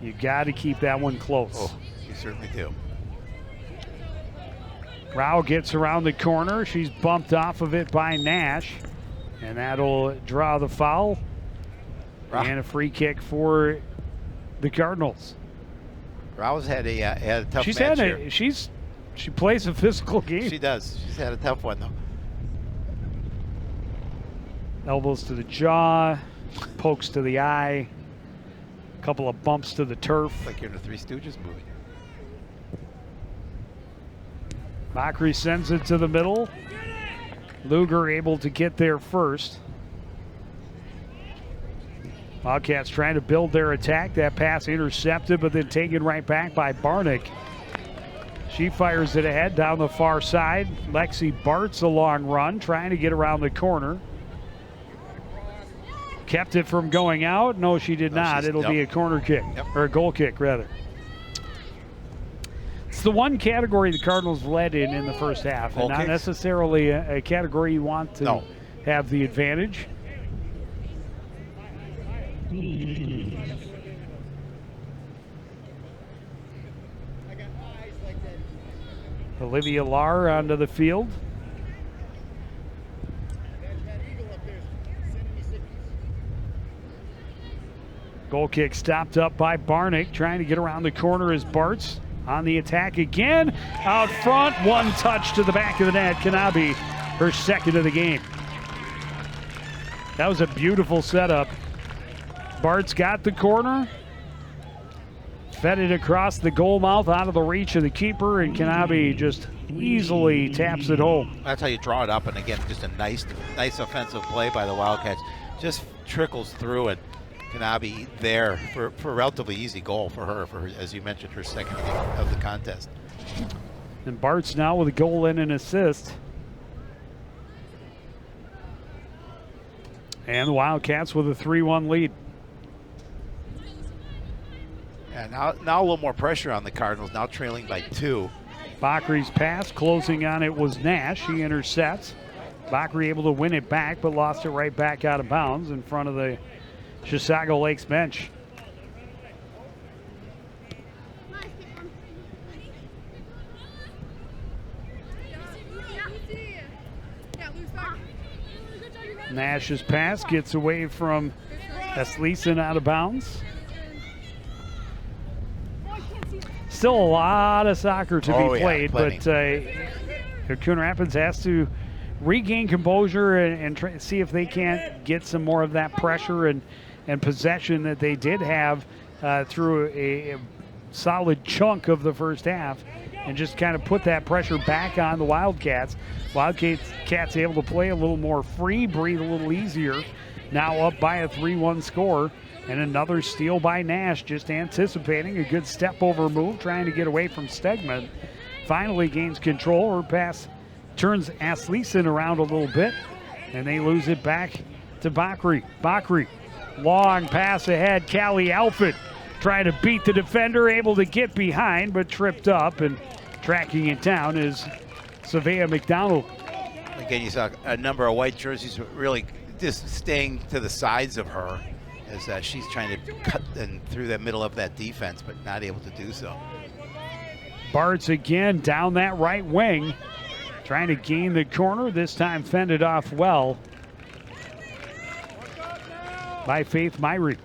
you got to keep that one close. Oh, you certainly do. Rao gets around the corner. She's bumped off of it by Nash, and that'll draw the foul. And a free kick for the Cardinals. Rao's had a tough match here. She plays a physical game. She does. She's had a tough one, though. Elbows to the jaw, pokes to the eye, a couple of bumps to the turf. Like you're in a Three Stooges movie. Backery sends it to the middle. Luger able to get there first. Wildcats trying to build their attack. That pass intercepted, but then taken right back by Barnick. She fires it ahead down the far side. Lexi Bart's a long run, trying to get around the corner. Kept it from going out. No, she did not. It'll be a corner kick, or a goal kick, rather. It's the one category the Cardinals led in the first half, and not necessarily a category you want to have the advantage. Olivia Lahr onto the field. Goal kick stopped up by Barnick, trying to get around the corner as Bart's on the attack again. Out front, one touch to the back of the net. Kanabe, her second of the game. That was a beautiful setup. Bart's got the corner. Fed it across the goal mouth out of the reach of the keeper, and Kanabe just easily taps it home. That's how you draw it up, and again, just a nice offensive play by the Wildcats. Just trickles through it. Kanabe there for a relatively easy goal for her, as you mentioned, her second of the contest. And Bart's now with a goal and an assist. And the Wildcats with a 3-1 lead. Yeah, now a little more pressure on the Cardinals, now trailing by 2. Backery's pass, closing on it was Nash. He intercepts. Backery able to win it back, but lost it right back out of bounds in front of the Chisago Lakes bench. Nash's pass gets away from Esleeson out of bounds. Still a lot of soccer to be played, but Coon Rapids has to regain composure and see if they can't get some more of that pressure and possession that they did have through a solid chunk of the first half, and just kind of put that pressure back on the Wildcats. Wildcats able to play a little more free, breathe a little easier. Now up by a 3-1 score And another steal by Nash, just anticipating a good step over move, trying to get away from Stegman. Finally gains control. Her pass turns Asleason around a little bit, and they lose it back to Bakri. Bakri, long pass ahead. Callie Alford trying to beat the defender, able to get behind, but tripped up, and tracking it down is Savea McDonald. Again, you saw a number of white jerseys really just staying to the sides of her as she's trying to cut through the middle of that defense, but not able to do so. Bartz again down that right wing, trying to gain the corner, this time fended off well by Faith Myrie.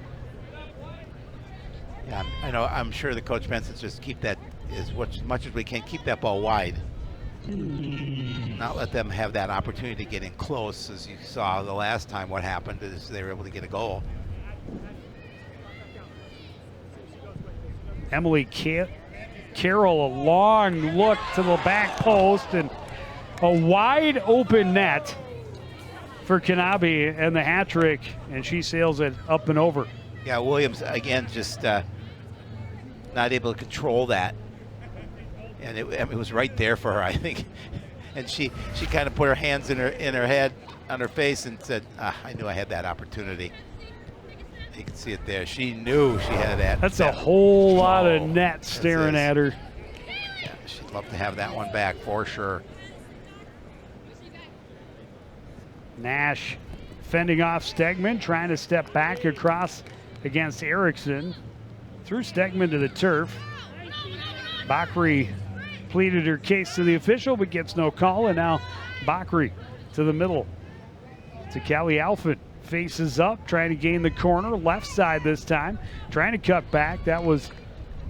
Yeah, I know. I'm sure the coach Benson's just keep that as much as we can, keep that ball wide. Not let them have that opportunity to get in close. As you saw the last time, what happened is they were able to get a goal. Emily Carroll, a long look to the back post, and a wide open net for Kanabe and the hat trick, and she sails it up and over. Yeah, Williams again just not able to control that, and it was right there for her, I think. And she kind of put her hands in her head, on her face, and said, "I knew I had that opportunity." You can see it there. She knew she had that. That's a whole lot of net staring at her. Yeah, she'd love to have that one back for sure. Nash fending off Stegman, trying to step back across against Erickson. Threw Stegman to the turf. Bakri pleaded her case to the official, but gets no call, and now Bakri to the middle to Callie Alford. Faces up, trying to gain the corner, left side this time, trying to cut back. That was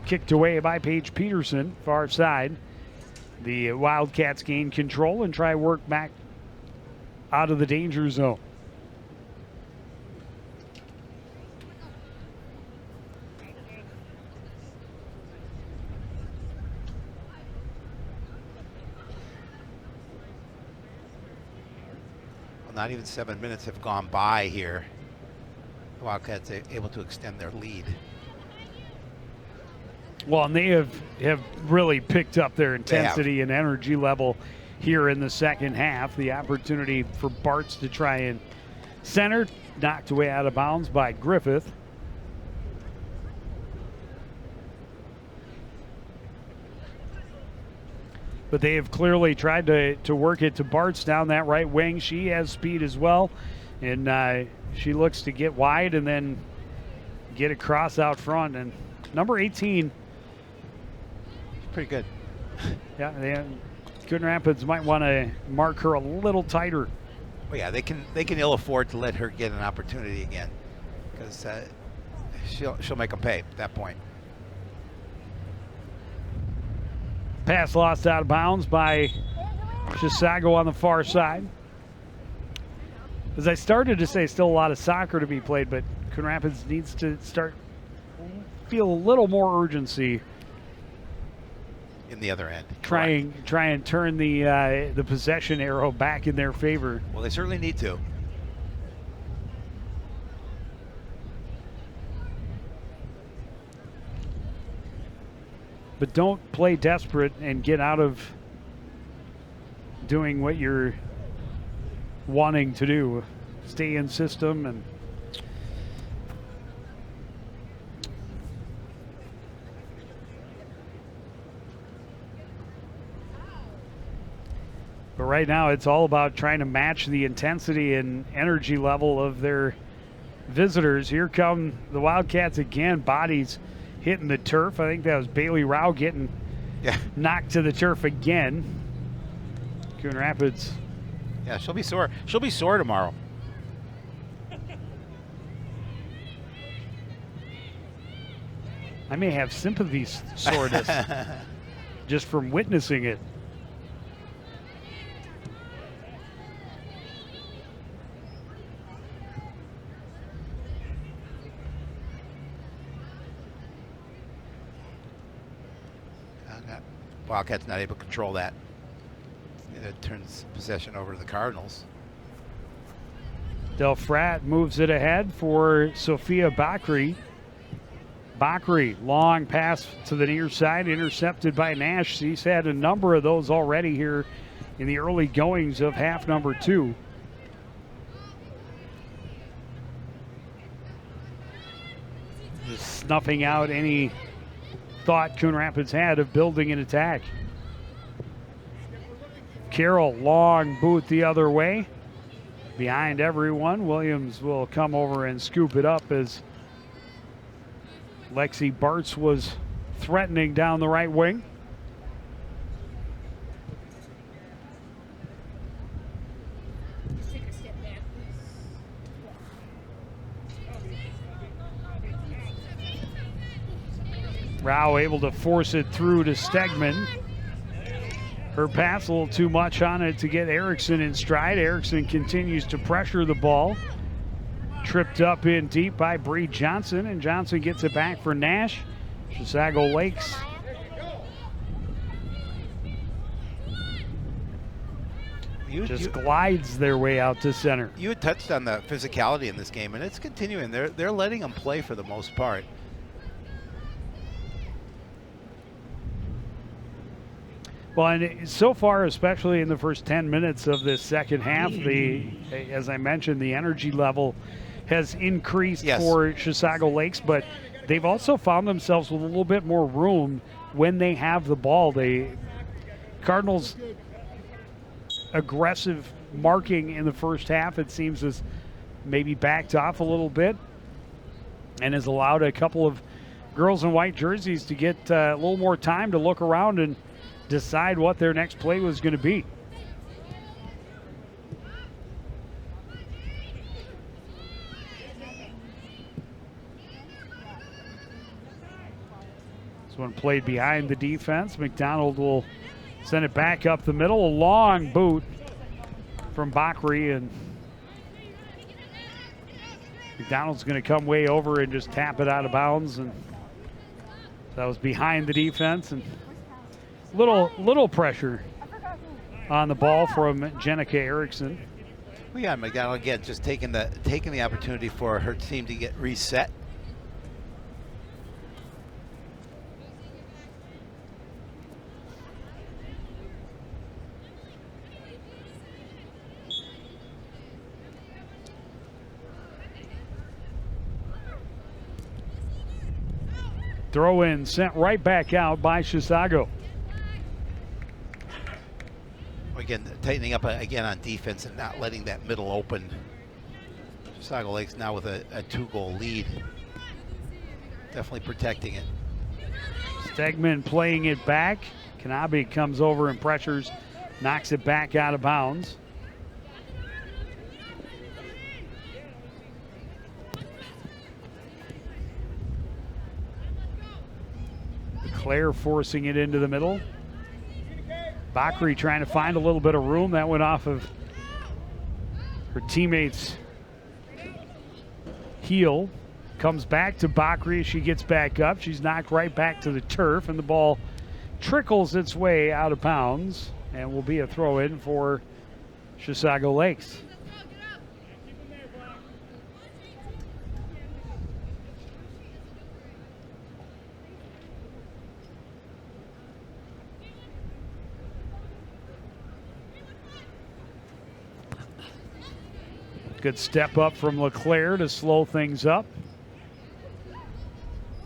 kicked away by Paige Peterson, far side. The Wildcats gain control and try to work back out of the danger zone. Not even 7 minutes have gone by here. The Wildcats are able to extend their lead. Well, and they have really picked up their intensity and energy level here in the second half. The opportunity for Bartz to try and center, knocked away out of bounds by Griffith. But they have clearly tried to work it to Bartz down that right wing. She has speed as well, and she looks to get wide and then get across out front. And number 18, pretty good. Yeah, Coon Rapids might want to mark her a little tighter. Well, yeah, they can ill afford to let her get an opportunity again, because she'll make them pay at that point. Pass lost out of bounds by Chisago on the far side. As I started to say, still a lot of soccer to be played, but Coon Rapids needs to feel a little more urgency in the other end. Try and turn the possession arrow back in their favor. Well, they certainly need to. But don't play desperate and get out of doing what you're wanting to do. Stay in system and but right now it's all about trying to match the intensity and energy level of their visitors. Here come the Wildcats again, bodies hitting the turf. I think that was Bailey Rao getting knocked to the turf again. Coon Rapids. Yeah, she'll be sore. She'll be sore tomorrow. I may have sympathy soreness just from witnessing it. Wildcats not able to control that. It turns possession over to the Cardinals. Delfrat moves it ahead for Sophia Bakri. Bakri, long pass to the near side, intercepted by Nash. She's had a number of those already here in the early goings of half number 2. Just snuffing out any thought Coon Rapids had of building an attack. Carroll, long boot the other way. Behind everyone, Williams will come over and scoop it up as Lexi Bartz was threatening down the right wing. Rao able to force it through to Stegman. Her pass a little too much on it to get Erickson in stride. Erickson continues to pressure the ball. Tripped up in deep by Bree Johnson, and Johnson gets it back for Nash. Chisago Lakes. Just glides their way out to center. You had touched on the physicality in this game, and it's continuing. They're letting them play for the most part. Well, and so far, especially in the first 10 minutes of this second half, as I mentioned, the energy level has increased for Chisago Lakes, but they've also found themselves with a little bit more room when they have the ball. Cardinals' aggressive marking in the first half, it seems, has maybe backed off a little bit and has allowed a couple of girls in white jerseys to get a little more time to look around and decide what their next play was going to be. This one played behind the defense. McDonald will send it back up the middle. A long boot from Bakri, and McDonald's going to come way over and just tap it out of bounds. And that was behind the defense, and little pressure on the ball from Jenica Erickson. We got McDonald again, just taking the opportunity for her team to get reset. Throw in sent right back out by Chisago. Again, tightening up again on defense and not letting that middle open. Chisago Lakes now with a 2-goal lead. Definitely protecting it. Stegman playing it back. Kanabe comes over and pressures, knocks it back out of bounds. Claire forcing it into the middle. Bakri trying to find a little bit of room. That went off of her teammate's heel. Comes back to Bakri as she gets back up. She's knocked right back to the turf, and the ball trickles its way out of bounds and will be a throw in for Chisago Lakes. Good step up from LeClaire to slow things up.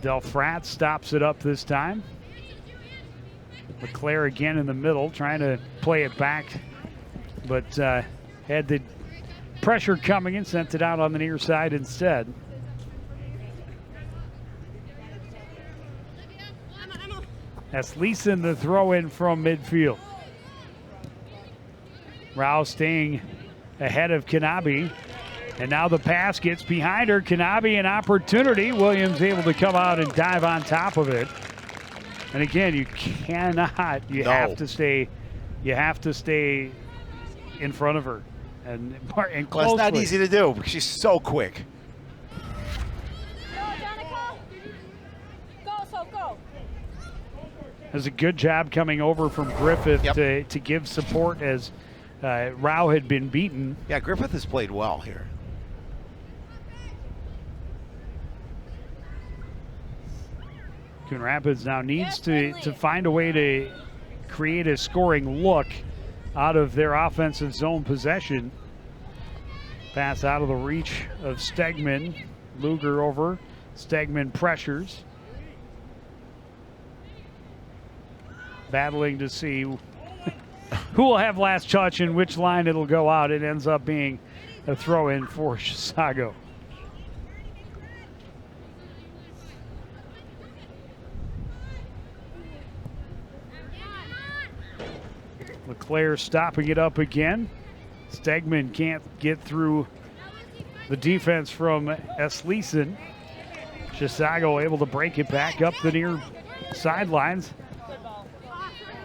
Delfrat stops it up this time. LeClaire again in the middle, trying to play it back, but had the pressure coming and sent it out on the near side instead. That's Leeson, the throw in from midfield. Rao staying ahead of Kanabe, and now the pass gets behind her. Kanabe an opportunity. Williams able to come out and dive on top of it. And again, you cannot. You have to stay in front of her and closely. Well, it's not easy to do because she's so quick. There's a good job coming over from Griffith to give support as Rao had been beaten. Yeah, Griffith has played well here. Coon Rapids now needs to find a way to create a scoring look out of their offensive zone possession. Pass out of the reach of Stegman. Luger over. Stegman pressures. Battling to see who will have last touch and which line it'll go out. It ends up being a throw-in for Chisago. LeClaire stopping it up again. Stegman can't get through the defense from Esleeson. Chisago able to break it back up the near sidelines.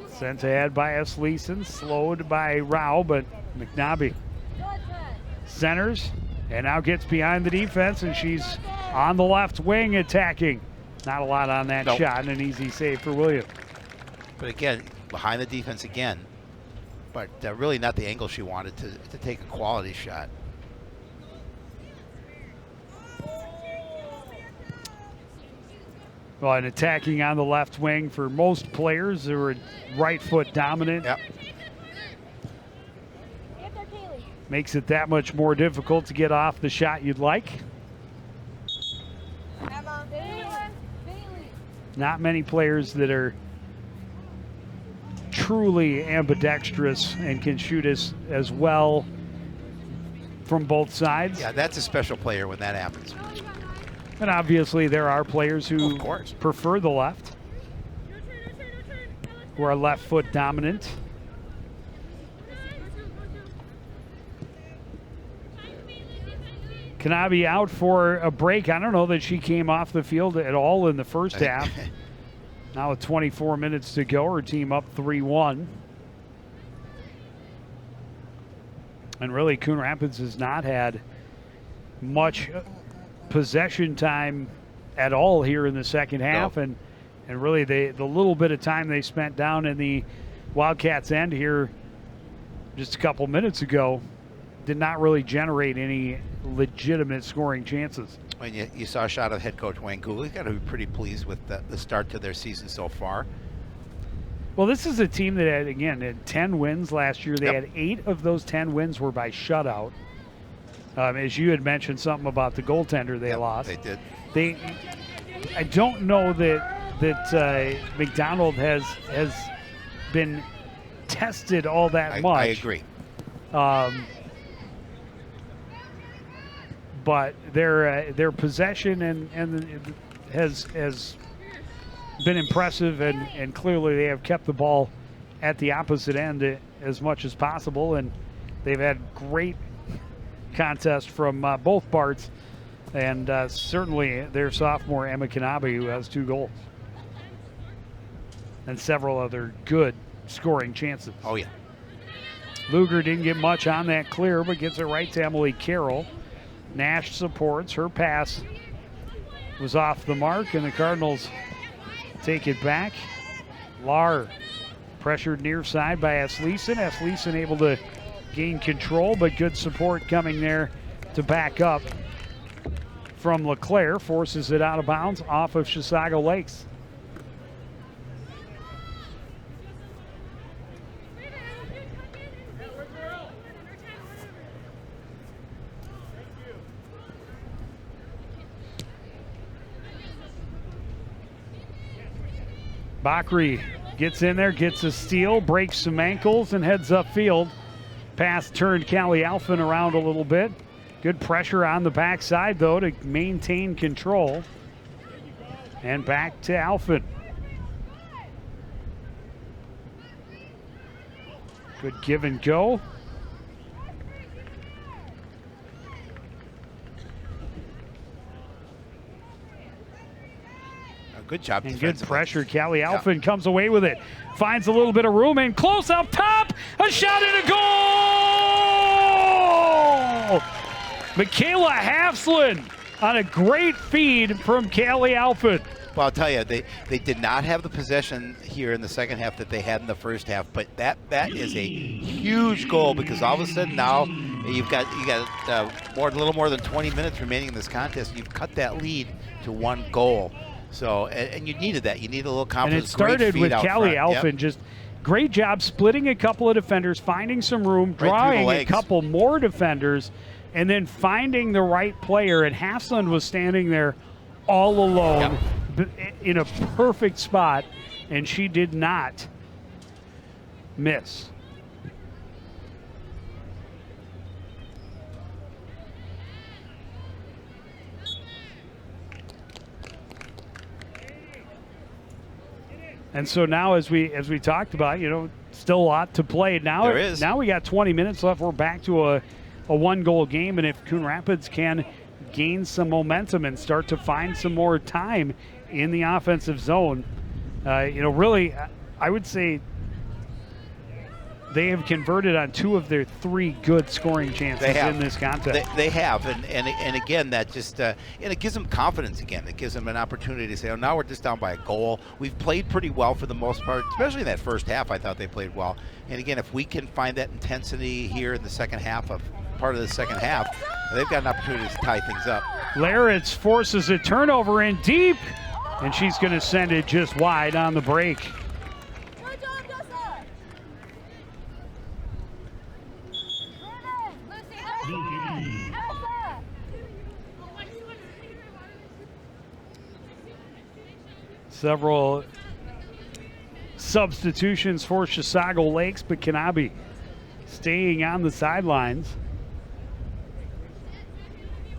Sent ahead by Esleeson, slowed by Rao, but McNaby centers and now gets behind the defense, and she's on the left wing attacking. Not a lot on that shot, and an easy save for Williams. But again, behind the defense again, but really not the angle she wanted to take a quality shot. Well, and attacking on the left wing for most players who are right foot dominant. Yep. Makes it that much more difficult to get off the shot you'd like. Not many players that are truly ambidextrous and can shoot as well from both sides. Yeah, that's a special player when that happens. And obviously there are players who prefer the left, who are left foot dominant. Kanabe out for a break. I don't know that she came off the field at all in the first half. Now with 24 minutes to go, her team up 3-1. And really, Coon Rapids has not had much possession time at all here in the second half. No. And really, the little bit of time they spent down in the Wildcats' end here just a couple minutes ago did not really generate any legitimate scoring chances. When you saw a shot of head coach Wayne Gould, he's got to be pretty pleased with the start to their season so far. Well, this is a team that had 10 wins last year. They had 8 of those 10 wins were by shutout. As you had mentioned something about the goaltender they lost. They did. I don't know that McDonald has been tested all that much. I agree. But their possession and has been impressive, and clearly they have kept the ball at the opposite end as much as possible, and they've had great contest from both parts, and certainly their sophomore Emma Kanabe, who has 2 goals and several other good scoring chances. Oh yeah. Luger didn't get much on that clear, but gets it right to Emily Carroll. Nash supports. Her pass was off the mark, and the Cardinals take it back. Lahr pressured near side by Esleeson. Esleeson able to gain control, but good support coming there to back up from LeClaire. Forces it out of bounds off of Chisago Lakes. Bakri gets in there, gets a steal, breaks some ankles, and heads upfield. Pass turned Callie Alphen around a little bit. Good pressure on the backside, though, to maintain control. And back to Alphen. Good give and go. Good job. And good pressure. Callie Alphen comes away with it. Finds a little bit of room and close up top. A shot and a goal! Michaela Hafslin on a great feed from Callie Alphen. Well, I'll tell you, they did not have the possession here in the second half that they had in the first half, but that is a huge goal, because all of a sudden now you've got a little more than 20 minutes remaining in this contest. You've cut that lead to 1 goal. So, and you needed that. You needed a little And confidence. it started with Callie Alphen, Yep. just great job splitting a couple of defenders, finding some room, through the drawing a legs. couple more defenders, and then finding the right player. And Hafslund was standing there all alone in a perfect spot, and she did not miss. And so now, as we talked about, still a lot to play. Now, There is. Now we got 20 minutes left. We're back to a one-goal game, and if Coon Rapids can gain some momentum and start to find some more time in the offensive zone, really, I would say they have converted on 2 of their 3 good scoring chances in this contest. They have, and again, that just and it gives them confidence again. It gives them an opportunity to say, oh, now we're just down by a goal. We've played pretty well for the most part, especially in that first half. I thought they played well. And again, if we can find that intensity here in the second half part of the second half, they've got an opportunity to tie things up. Laritz forces a turnover in deep, and she's going to send it just wide on the break. Good job, Jessa. Lucy, Elsa. Several substitutions for Chisago Lakes, but Kanabe staying on the sidelines.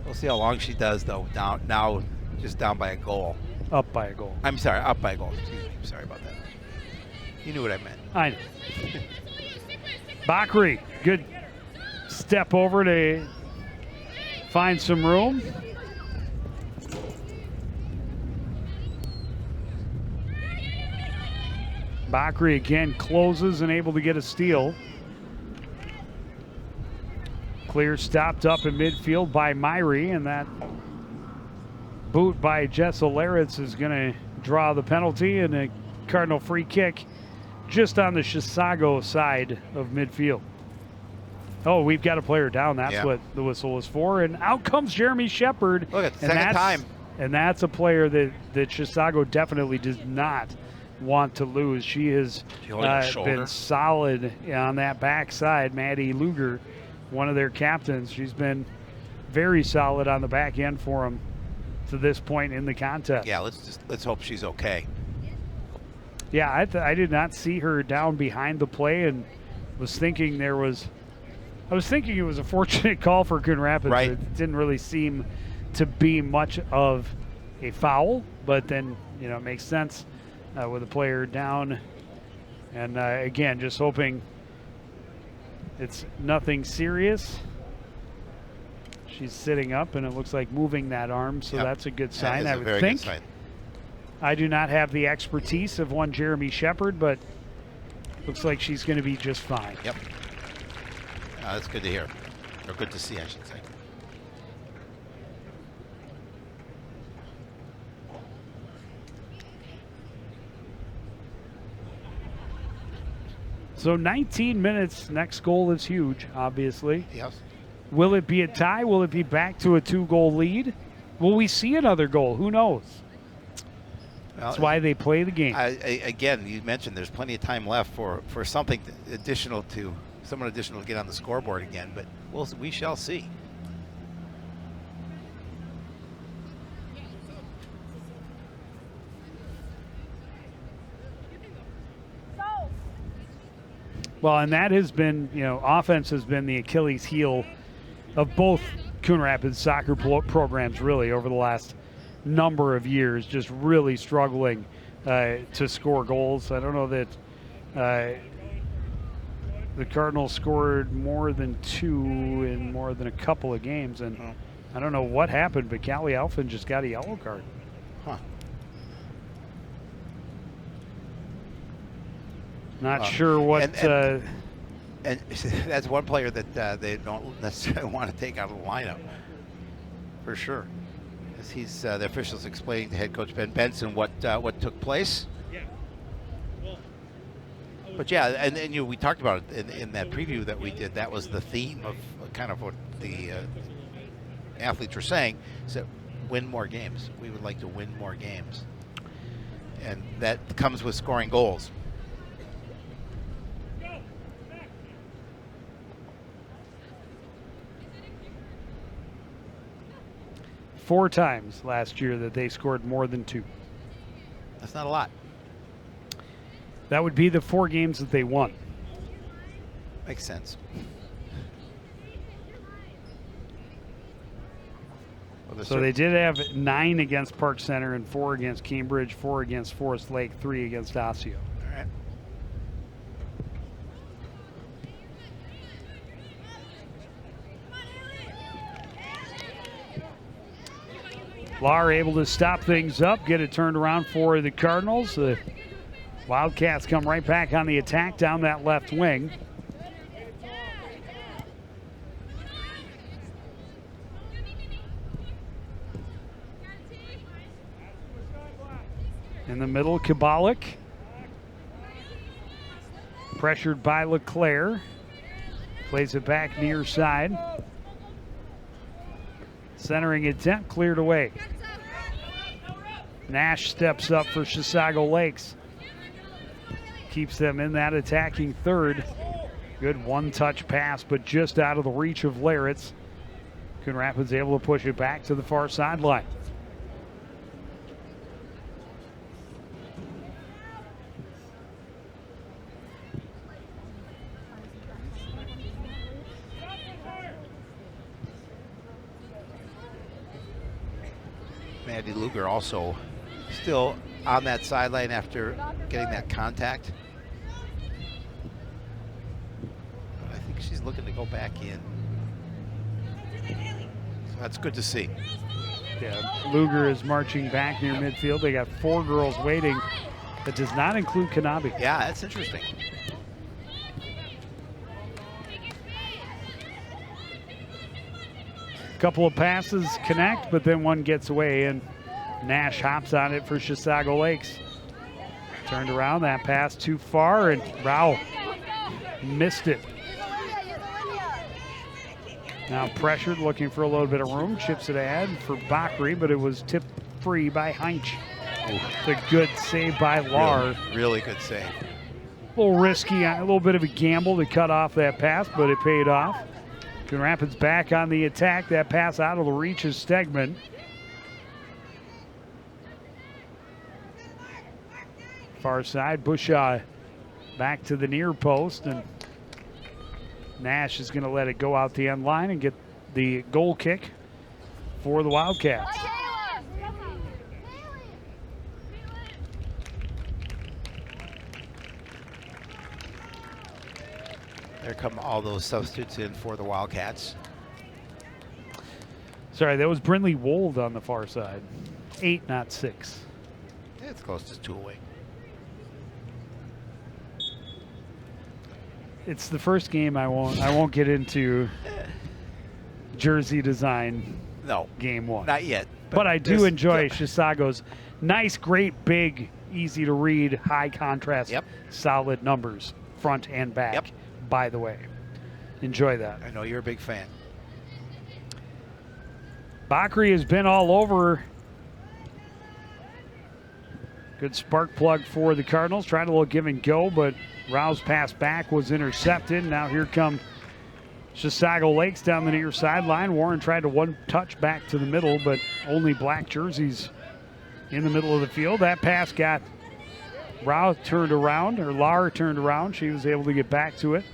We'll see how long she does, though. Now just down by a goal. Up by a goal. I'm sorry, up by a goal. Excuse me. I'm sorry about that. You knew what I meant. I know. Bakri, good step over to find some room. Bakri again closes and able to get a steal. Clear stopped up in midfield by Myrie, and that boot by Jessa Laritz is going to draw the penalty, and a Cardinal free kick just on the Chisago side of midfield. Oh, we've got a player down. That's what the whistle was for. And out comes Jeremy Shepard. Look at the second time. And that's a player that Chisago definitely does not want to lose. She has been solid on that backside. Maddie Luger, one of their captains, she's been very solid on the back end for them to this point in the contest. Yeah, let's hope she's okay. Yeah, I did not see her down behind the play, and was thinking it was a fortunate call for Coon Rapids. Right. It didn't really seem to be much of a foul, but then it makes sense with a player down, and again, just hoping it's nothing serious. She's sitting up, and it looks like moving that arm, so that's a good sign. I would think. I do not have the expertise of one Jeremy Shepard, but looks like she's going to be just fine. Yep. That's good to hear, or good to see, I should say. So 19 minutes, next goal is huge, obviously. Yes. Will it be a tie? Will it be back to a 2-goal lead? Will we see another goal? Who knows? That's why they play the game. Again, you mentioned there's plenty of time left for something additional someone additional to get on the scoreboard again, but we shall see. Well, and that has been, offense has been the Achilles heel of both Coon Rapids soccer programs really over the last number of years, just really struggling to score goals. I don't know that the Cardinals scored more than 2 in more than a couple of games, and I don't know what happened, but Callie Alphen just got a yellow card. Huh. Not sure what. And that's one player that they don't necessarily want to take out of the lineup, for sure. As he's the officials explaining to head coach Ben Benson what took place. But yeah, and we talked about it in that preview that we did. That was the theme of kind of what the athletes were saying. So win more games. We would like to win more games. and that comes with scoring goals. Four times last year that they scored more than 2. That's not a lot. That would be the 4 games that they won. Makes sense. Well, So they did have 9 against Park Center and 4 against Cambridge, 4 against Forest Lake, 3 against Osseo. All right. Lahr able to stop things up, get it turned around for the Cardinals. The Wildcats come right back on the attack down that left wing. In the middle, Kabalik. Pressured by LeClaire. Plays it back near side. Centering attempt cleared away. Nash steps up for Chisago Lakes. Keeps them in that attacking third. Good one-touch pass, but just out of the reach of Laritz. Coon Rapids able to push it back to the far sideline. Maddie Luger also still on that sideline after getting that contact. But I think she's looking to go back in. So that's good to see. Yeah, Luger is marching back near midfield. They got 4 girls waiting. That does not include Kanabi. Yeah, that's interesting. Couple of passes connect, but then one gets away, and Nash hops on it for Chisago Lakes. Turned around, that pass too far, and Rao missed it. Now pressured, looking for a little bit of room. Chips it ahead for Bakri, but it was tipped free by Heinch. It's a good save by Lahr. Really good save. A little risky, a little bit of a gamble to cut off that pass, but it paid off. Coon Rapids back on the attack. That pass out of the reach is Stegman. Far side, Bushaw back to the near post, and Nash is going to let it go out the end line and get the goal kick for the Wildcats. There come all those substitutes in for the Wildcats. Sorry, that was Brindley Wold on the far side. 8, not 6. It's close to 2 away. It's the first game I won't get into jersey design. No, game 1. Not yet. But I do enjoy Chisago's nice, great, big, easy to read, high contrast, solid numbers, front and back, by the way. Enjoy that. I know you're a big fan. Bakri has been all over. Good spark plug for the Cardinals. Tried a little give and go, but Rao's pass back was intercepted. Now here come Chisago Lakes down the near sideline. Warren tried to one touch back to the middle, but only black jerseys in the middle of the field. That pass got Rao turned around, or Lahr turned around. She was able to get back to it.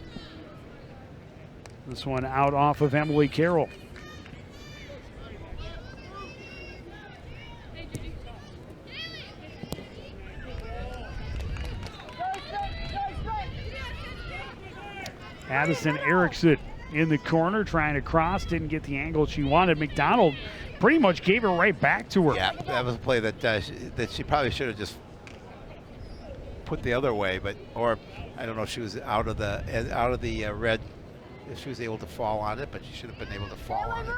This one out off of Emily Carroll. Addison Erickson in the corner trying to cross, didn't get the angle she wanted. McDonald pretty much gave her right back to her. Yeah, that was a play that she probably should have just put the other way, but or I don't know if she was out of the red, if she was able to fall on it, but she should have been able to fall on it.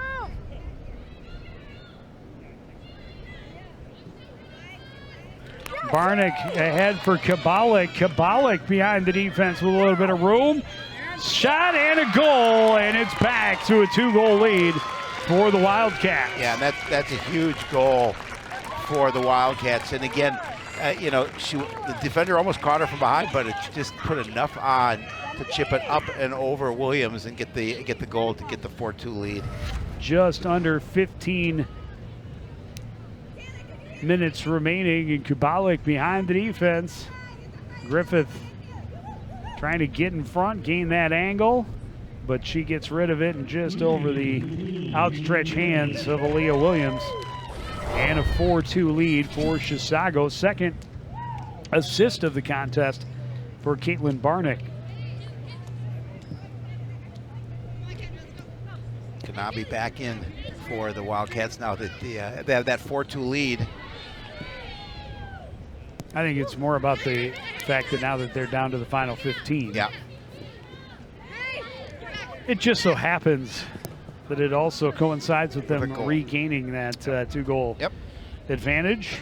Barnick ahead for Kabalik. Kabalik behind the defense with a little bit of room. Shot and a goal, and it's back to a 2-goal lead for the Wildcats. Yeah, and that's a huge goal for the Wildcats. And again, you know, the defender almost caught her from behind, but it just put enough on to chip it up and over Williams and get the goal to get the 4-2 lead. Just under 15 minutes remaining, and Kubalik behind the defense. Griffith trying to get in front, gain that angle, but she gets rid of it and just over the outstretched hands of Aaliyah Williams. And a 4-2 lead for Chisago. Second assist of the contest for Caitlin Barnick. Kanabe back in for the Wildcats now that they have that 4-2 lead. I think it's more about the fact that now that they're down to the final 15. Yeah. It just so happens that it also coincides with them goal. regaining that 2-goal Yep. advantage.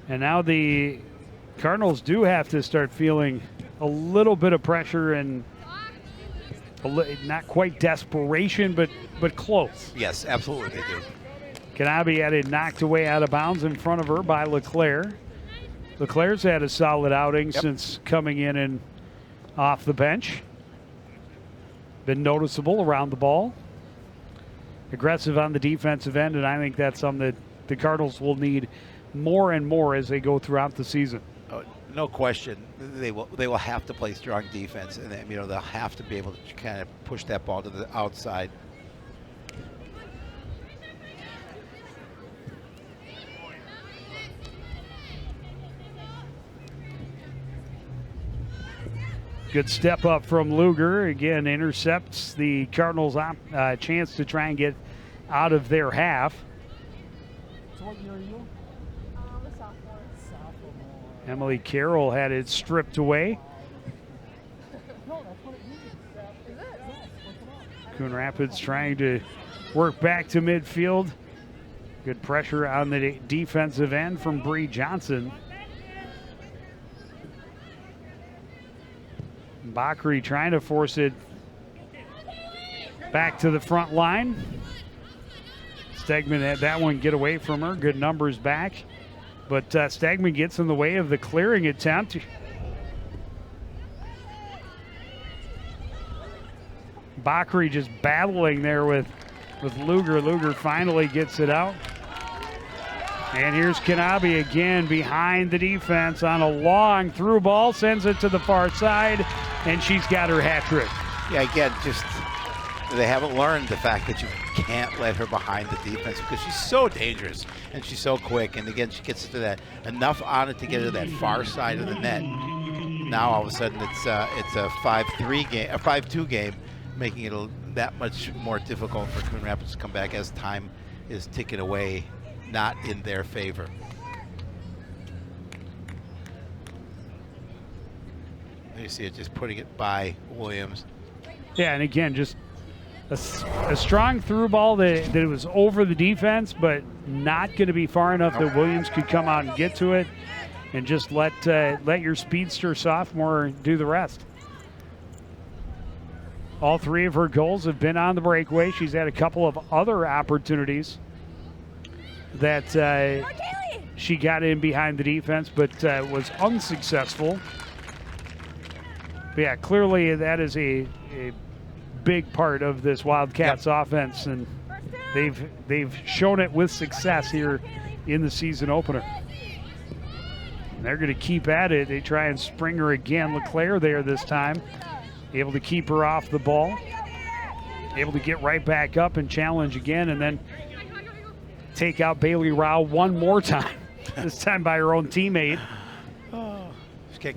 And now the Cardinals do have to start feeling a little bit of pressure and not quite desperation, but close. Yes, absolutely they do. Kanabe had it knocked away out of bounds in front of her by LeClaire. LeClaire's had a solid outing since coming in and off the bench. Been noticeable around the ball. Aggressive on the defensive end, and I think that's something that the Cardinals will need more and more as they go throughout the season. Oh, no question, they will have to play strong defense, and you know they'll have to be able to kind of push that ball to the outside. Good step up from Luger. Again, intercepts the Cardinals' chance to try and get out of their half. So what year are you? I'm a sophomore. Sophomore. Emily Carroll had it stripped away. No, that's what it means. Is it? Yes, look it up. Coon Rapids trying to work back to midfield. Good pressure on the defensive end from Bree Johnson. Bakri trying to force it back to the front line. Stegman had that one get away from her. Good numbers back. But Stegman gets in the way of the clearing attempt. Bakri just battling there with Luger. Luger finally gets it out. And here's Kanabe again behind the defense on a long through ball. Sends it to the far side, and she's got her hat trick. Yeah, again, just they haven't learned the fact that you can't let her behind the defense because she's so dangerous and she's so quick. And again, she gets to that enough on it to get to that far side of the net. Now all of a sudden it's a 5-3 game, a 5-2 game, making it that much more difficult for Coon Rapids to come back as time is ticking away, not in their favor. You see it just putting it by Williams. Yeah, and again, just a strong through ball that it was over the defense, but not going to be far enough that Williams could come out and get to it, and just let your speedster sophomore do the rest. All three of her goals have been on the breakaway. She's had a couple of other opportunities that she got in behind the defense, but was unsuccessful. But yeah, clearly that is a big part of this Wildcats offense, and they've shown it with success here in the season opener. And they're going to keep at it. They try and spring her again. LeClaire there this time, able to keep her off the ball, able to get right back up and challenge again, and then take out Bailey Rao one more time. This time by her own teammate.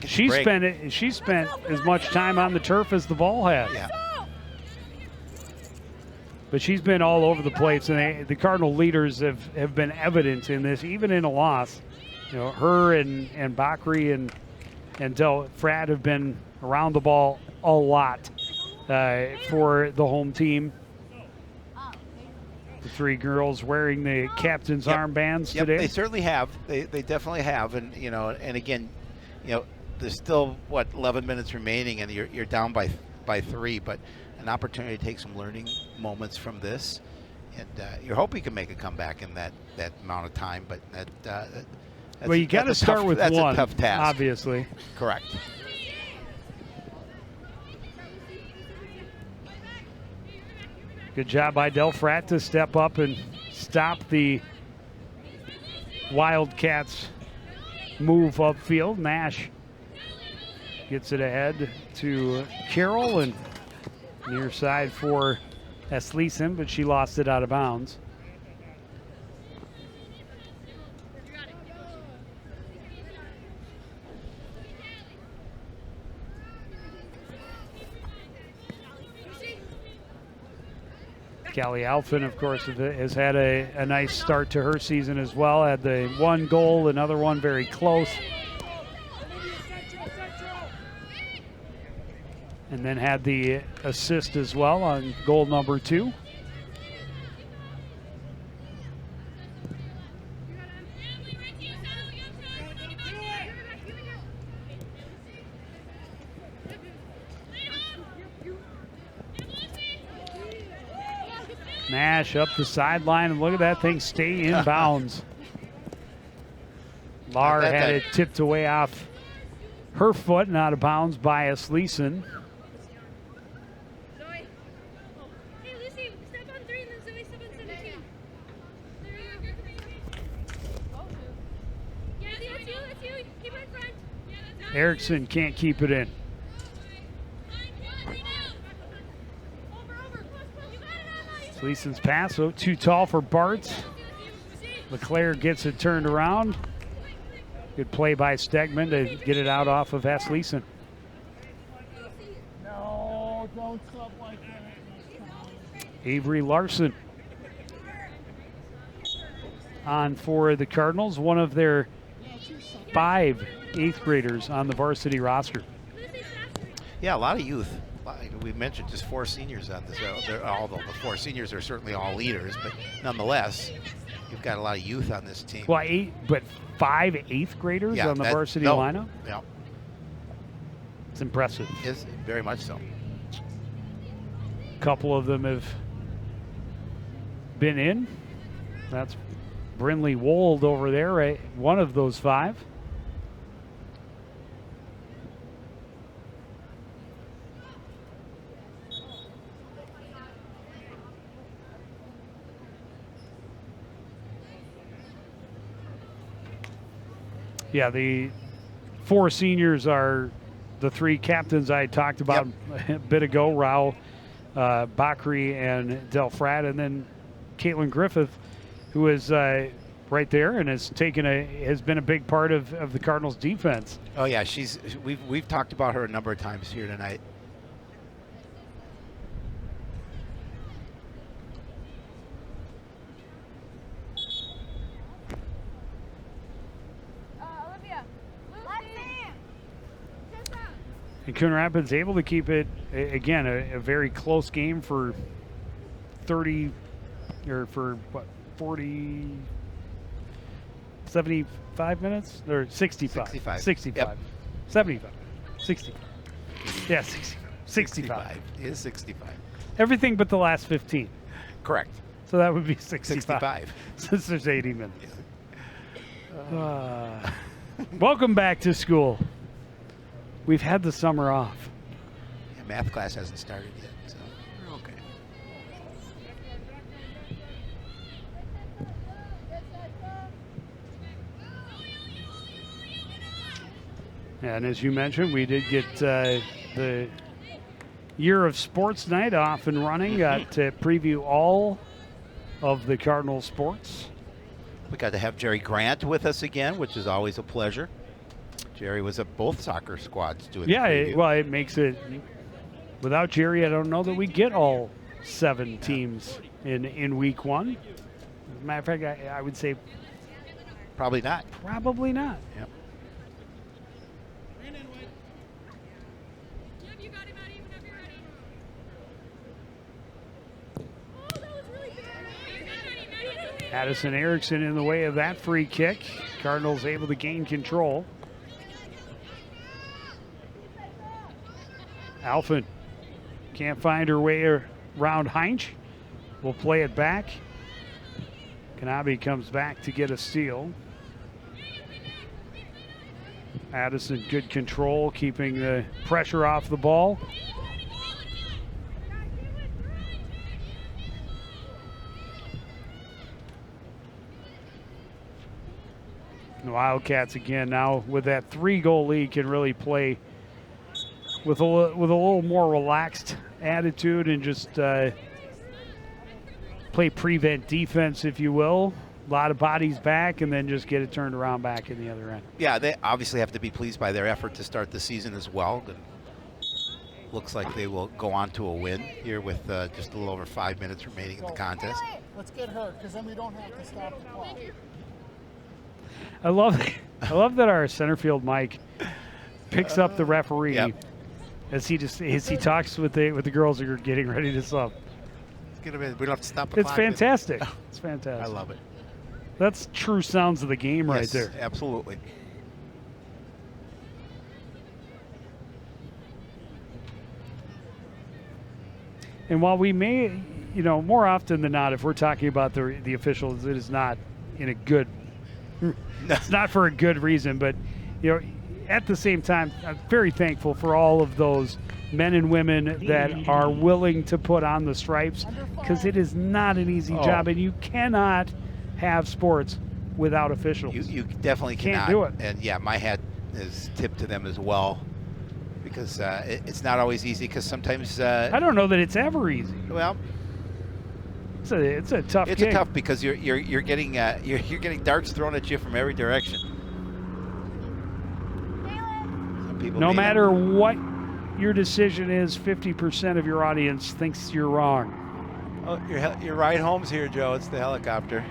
She spent as much time on the turf as the ball has. Yeah. But she's been all over the place, and the Cardinal leaders have been evident in this, even in a loss. You know, her and Bakri and Del Fratt have been around the ball a lot for the home team. The three girls wearing the captain's Yep. armbands Yep, today. they certainly have. They definitely have. And, you know, and again, you know, there's still, 11 minutes remaining, and you're down by 3, but an opportunity to take some learning moments from this. And you hope you can make a comeback in that amount of time, but that's, well, you got to start with that's one, a tough task. obviously. Correct. Good job by Del Frat to step up and stop the Wildcats move upfield. Nash gets it ahead to Carroll, and near side for Esleeson, but she lost it out of bounds. Callie Alphin, of course, has had a nice start to her season as well. Had the one goal, another one very close. And then had the assist as well on goal number 2. Nash up the sideline, and look at that thing stay in bounds. Lar had it tipped away off her foot and out of bounds by Esleeson. Erickson can't keep it in. Leeson's pass, too tall for Bart. LeClaire gets it turned around. Good play by Stegman to get it out off of Esleeson. No, don't sub like that. Avery Larson on for the Cardinals, one of their 5 8th graders on the varsity roster. Yeah, a lot of youth. Like we mentioned, just 4 seniors on this. Although the 4 seniors are certainly all leaders, but nonetheless, you've got a lot of youth on this team. Well, 5 8th graders on the varsity lineup? Yeah. It's impressive. It's very much so. A couple of them have been in. That's Brinley Wold over there, right? One of those 5. Yeah, the 4 seniors are the 3 captains I talked about a bit ago, Rao, Bakri, and Del Frat, and then Caitlin Griffith, who is right there and has been a big part of the Cardinals' defense. Oh yeah, we've talked about her a number of times here tonight. And Coon Rapids able to keep it, again, a very close game for 40, 75 minutes? Or 65. 65. Yep. 75. 65. Yeah, 65. It is 65. Everything but the last 15. Correct. So that would be 65. 65. Since there's 80 minutes. Welcome back to school. We've had the summer off. Yeah, math class hasn't started yet, so we're okay. And as you mentioned, we did get the Year of Sports Night off and running. Got to preview all of the Cardinal sports. We got to have Jerry Grant with us again, which is always a pleasure. Jerry was at both soccer squads doing. Yeah, it makes it. Without Jerry, I don't know that we get all 7 teams in week 1. As a matter of fact, I would say probably not. Probably not. Yep. Addison Erickson in the way of that free kick. Cardinals able to gain control. Alphen can't find her way around Heinz. Will play it back. Kanabe comes back to get a steal. Addison, good control, keeping the pressure off the ball. The Wildcats again now with that 3-goal lead can really play with a little more relaxed attitude and just play prevent defense, if you will. A lot of bodies back and then just get it turned around back in the other end. Yeah, they obviously have to be pleased by their effort to start the season as well. But looks like they will go on to a win here with just a little over 5 minutes remaining in the contest. Let's get her, because then we don't have to stop the clock. I love that our center field Mike picks up the referee as he talks with the girls who are getting ready to sub. We don't have to stop the It's clock. fantastic. It's fantastic. I love it. That's true sounds of the game right there. Absolutely. And while we may, more often than not, if we're talking about the officials, it is not in a good. It's not for a good reason, but at the same time, I'm very thankful for all of those men and women that are willing to put on the stripes, because it is not an easy job, and you cannot have sports without officials. You definitely Can't cannot do it. And yeah, my hat is tipped to them as well, because it's not always easy. Because sometimes I don't know that it's ever easy. well, It's a tough. it's gig. a tough because you're getting darts thrown at you from every direction. Some people No need matter them. what your decision is, 50% of your audience thinks you're wrong. Oh, your ride home's here, Joe. It's the helicopter.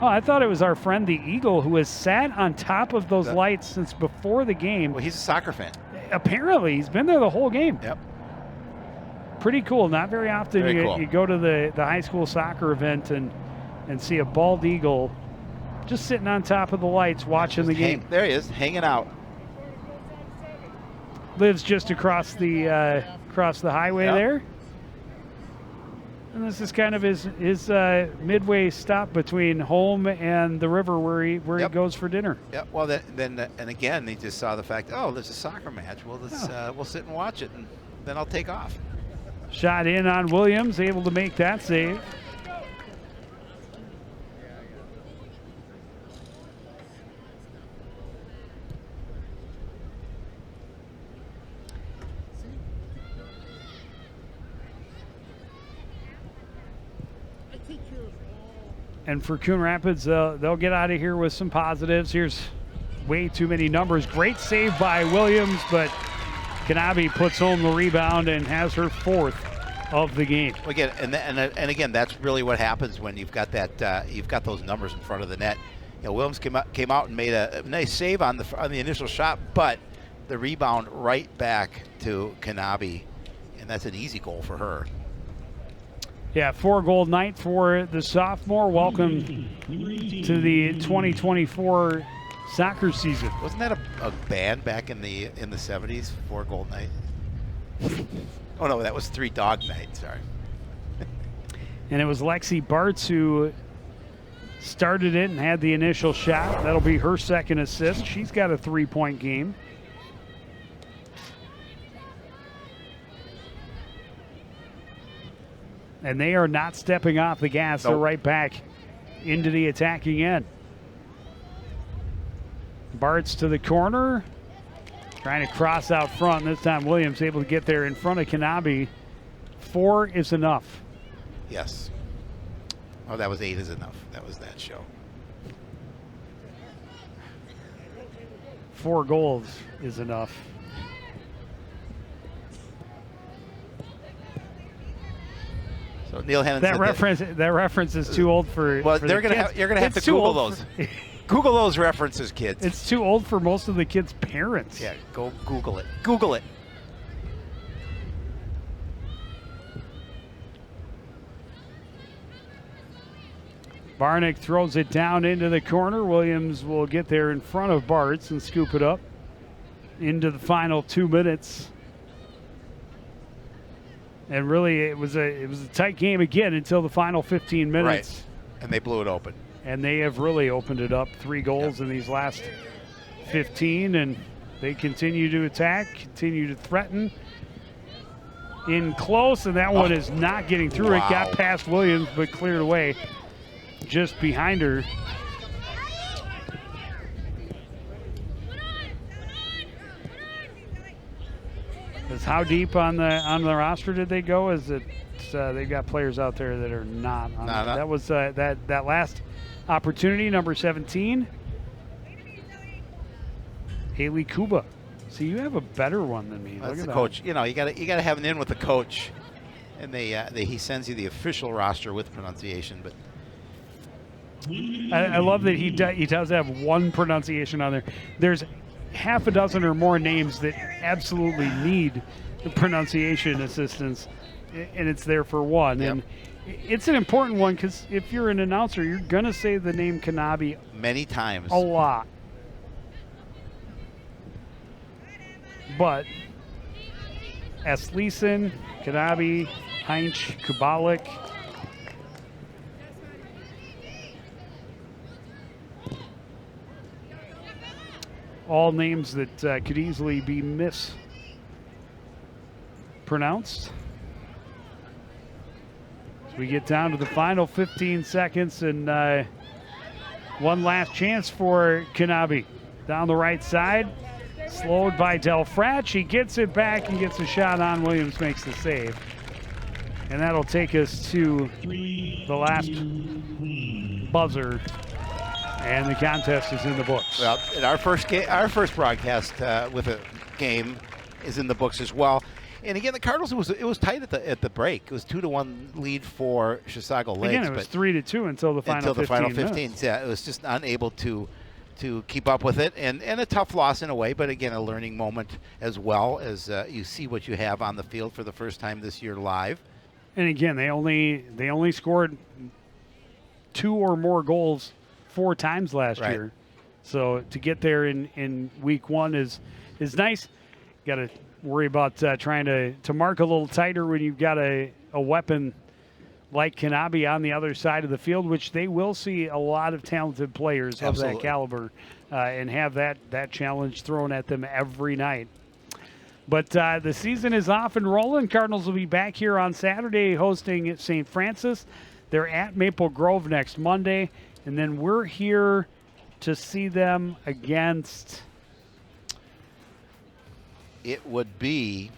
Oh, I thought it was our friend the Eagle who has sat on top of those lights since before the game. Well, he's a soccer fan. Apparently, he's been there the whole game. Yep. Pretty cool. Not very often Very cool. you go to the high school soccer event and see a bald eagle just sitting on top of the lights watching the game. There he is, hanging out. Lives just across the highway there. And this is kind of his midway stop between home and the river where he goes for dinner. Yeah. Well, then again, he just saw the fact. Oh, there's a soccer match. Well, we'll sit and watch it, and then I'll take off. Shot in on Williams, able to make that save. And for Coon Rapids, they'll get out of here with some positives. Here's way too many numbers. Great save by Williams, but Kanabe puts home the rebound and has her 4th of the game. Again, and again, that's really what happens when you've got that you've got those numbers in front of the net. Williams came out and made a nice save on the initial shot, but the rebound right back to Kanabe, and that's an easy goal for her. Yeah, 4-goal night for the sophomore. Welcome to the 2024 soccer season. Wasn't that a band back in the 70s? 4-goal night. Oh no, that was 3-dog night. Sorry. And it was Lexi Bartz who started it and had the initial shot. That'll be her 2nd assist. She's got a 3-point game. And they are not stepping off the gas. They're right back into the attacking end. Bartz to the corner. Trying to cross out front. This time Williams able to get there in front of Kanabe. 4 is enough. Yes. Oh, that was 8 is enough. That was that show. 4 goals is enough. So Neil Hannon That said reference is too old for. Well, for you're the gonna kids. have to It's too Google old those. for- Google those references, kids. It's too old for most of the kids' parents. Yeah, go Google it. Google it. Barnick throws it down into the corner. Williams will get there in front of Bartz and scoop it up into the final 2 minutes. And really, it was a tight game again until the final 15 minutes. Right. And they blew it open. And they have really opened it up. 3 goals in these last 15, and they continue to attack, continue to threaten. In close, and that one is not getting through. Wow. It got past Williams, but cleared away just behind her. How deep on the roster did they go? Is it they've got players out there that are not on it. That was that last opportunity, number 17, Haley Kuba. So you have a better one than me. That's Look at the that. coach. You know, you got to have an in with the coach, and he sends you the official roster with pronunciation. But I love that he does have one pronunciation on there. There's half a dozen or more names that absolutely need the pronunciation assistance, and it's there for one. Yep. And it's an important one because if you're an announcer, you're going to say the name Kanabe many times. a lot. But Esleeson, Kanabe, Heinz, Kubalik, all names that could easily be mispronounced. So we get down to the final 15 seconds, and one last chance for Kanabe. Down the right side, slowed by Delfratch. He gets it back and gets a shot on. Williams makes the save. And that'll take us to the last buzzer. And the contest is in the books. Well, and our first broadcast with a game is in the books as well. And again, the Cardinals, it was tight at the break. It was 2-1 lead for Chisago Lakes. Again, it was 3-2 until the final 15 minutes. Yeah, it was just unable to keep up with it, and a tough loss in a way, but again, a learning moment as well as you see what you have on the field for the first time this year live. And again, they only scored 2 or more goals 4 times last year. So to get there in week 1 is nice. Got to worry about trying to mark a little tighter when you've got a weapon like Kanabe on the other side of the field, which they will see a lot of talented players of that caliber and have that challenge thrown at them every night. But the season is off and rolling. Cardinals will be back here on Saturday hosting St. Francis. They're at Maple Grove next Monday. And then we're here to see them against... It would be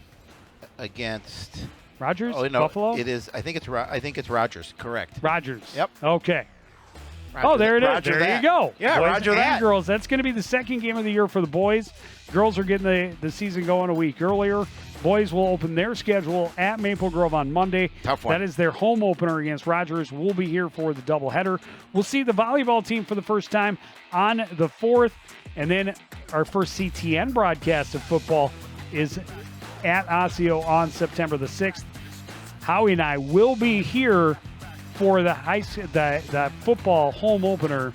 against... Rogers? Oh, no, Buffalo? it is. I think it's Rogers. Correct. Rogers. Yep. Okay. Roger there it is. Roger There that. you go. Yeah, boys Roger and that. girls. That's going to be the second game of the year for the boys. Girls are getting the season going a week earlier. Boys will open their schedule at Maple Grove on Monday. Tough one. That is their home opener against Rogers. We'll be here for the doubleheader. We'll see the volleyball team for the first time on the 4th. And then our first CTN broadcast of football is at Osseo on September the 6th. Howie and I will be here for the football home opener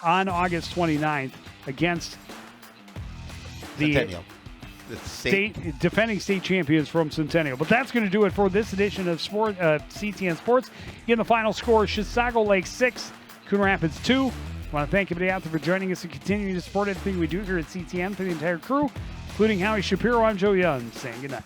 on August 29th against the Centennial. The defending state champions from Centennial. But that's going to do it for this edition of CTN Sports. Again, the final score, Chisago Lake 6, Coon Rapids 2. I want to thank everybody out there for joining us and continuing to support everything we do here at CTN. For the entire crew, including Howie Shapiro, I'm Joe Young, saying good night.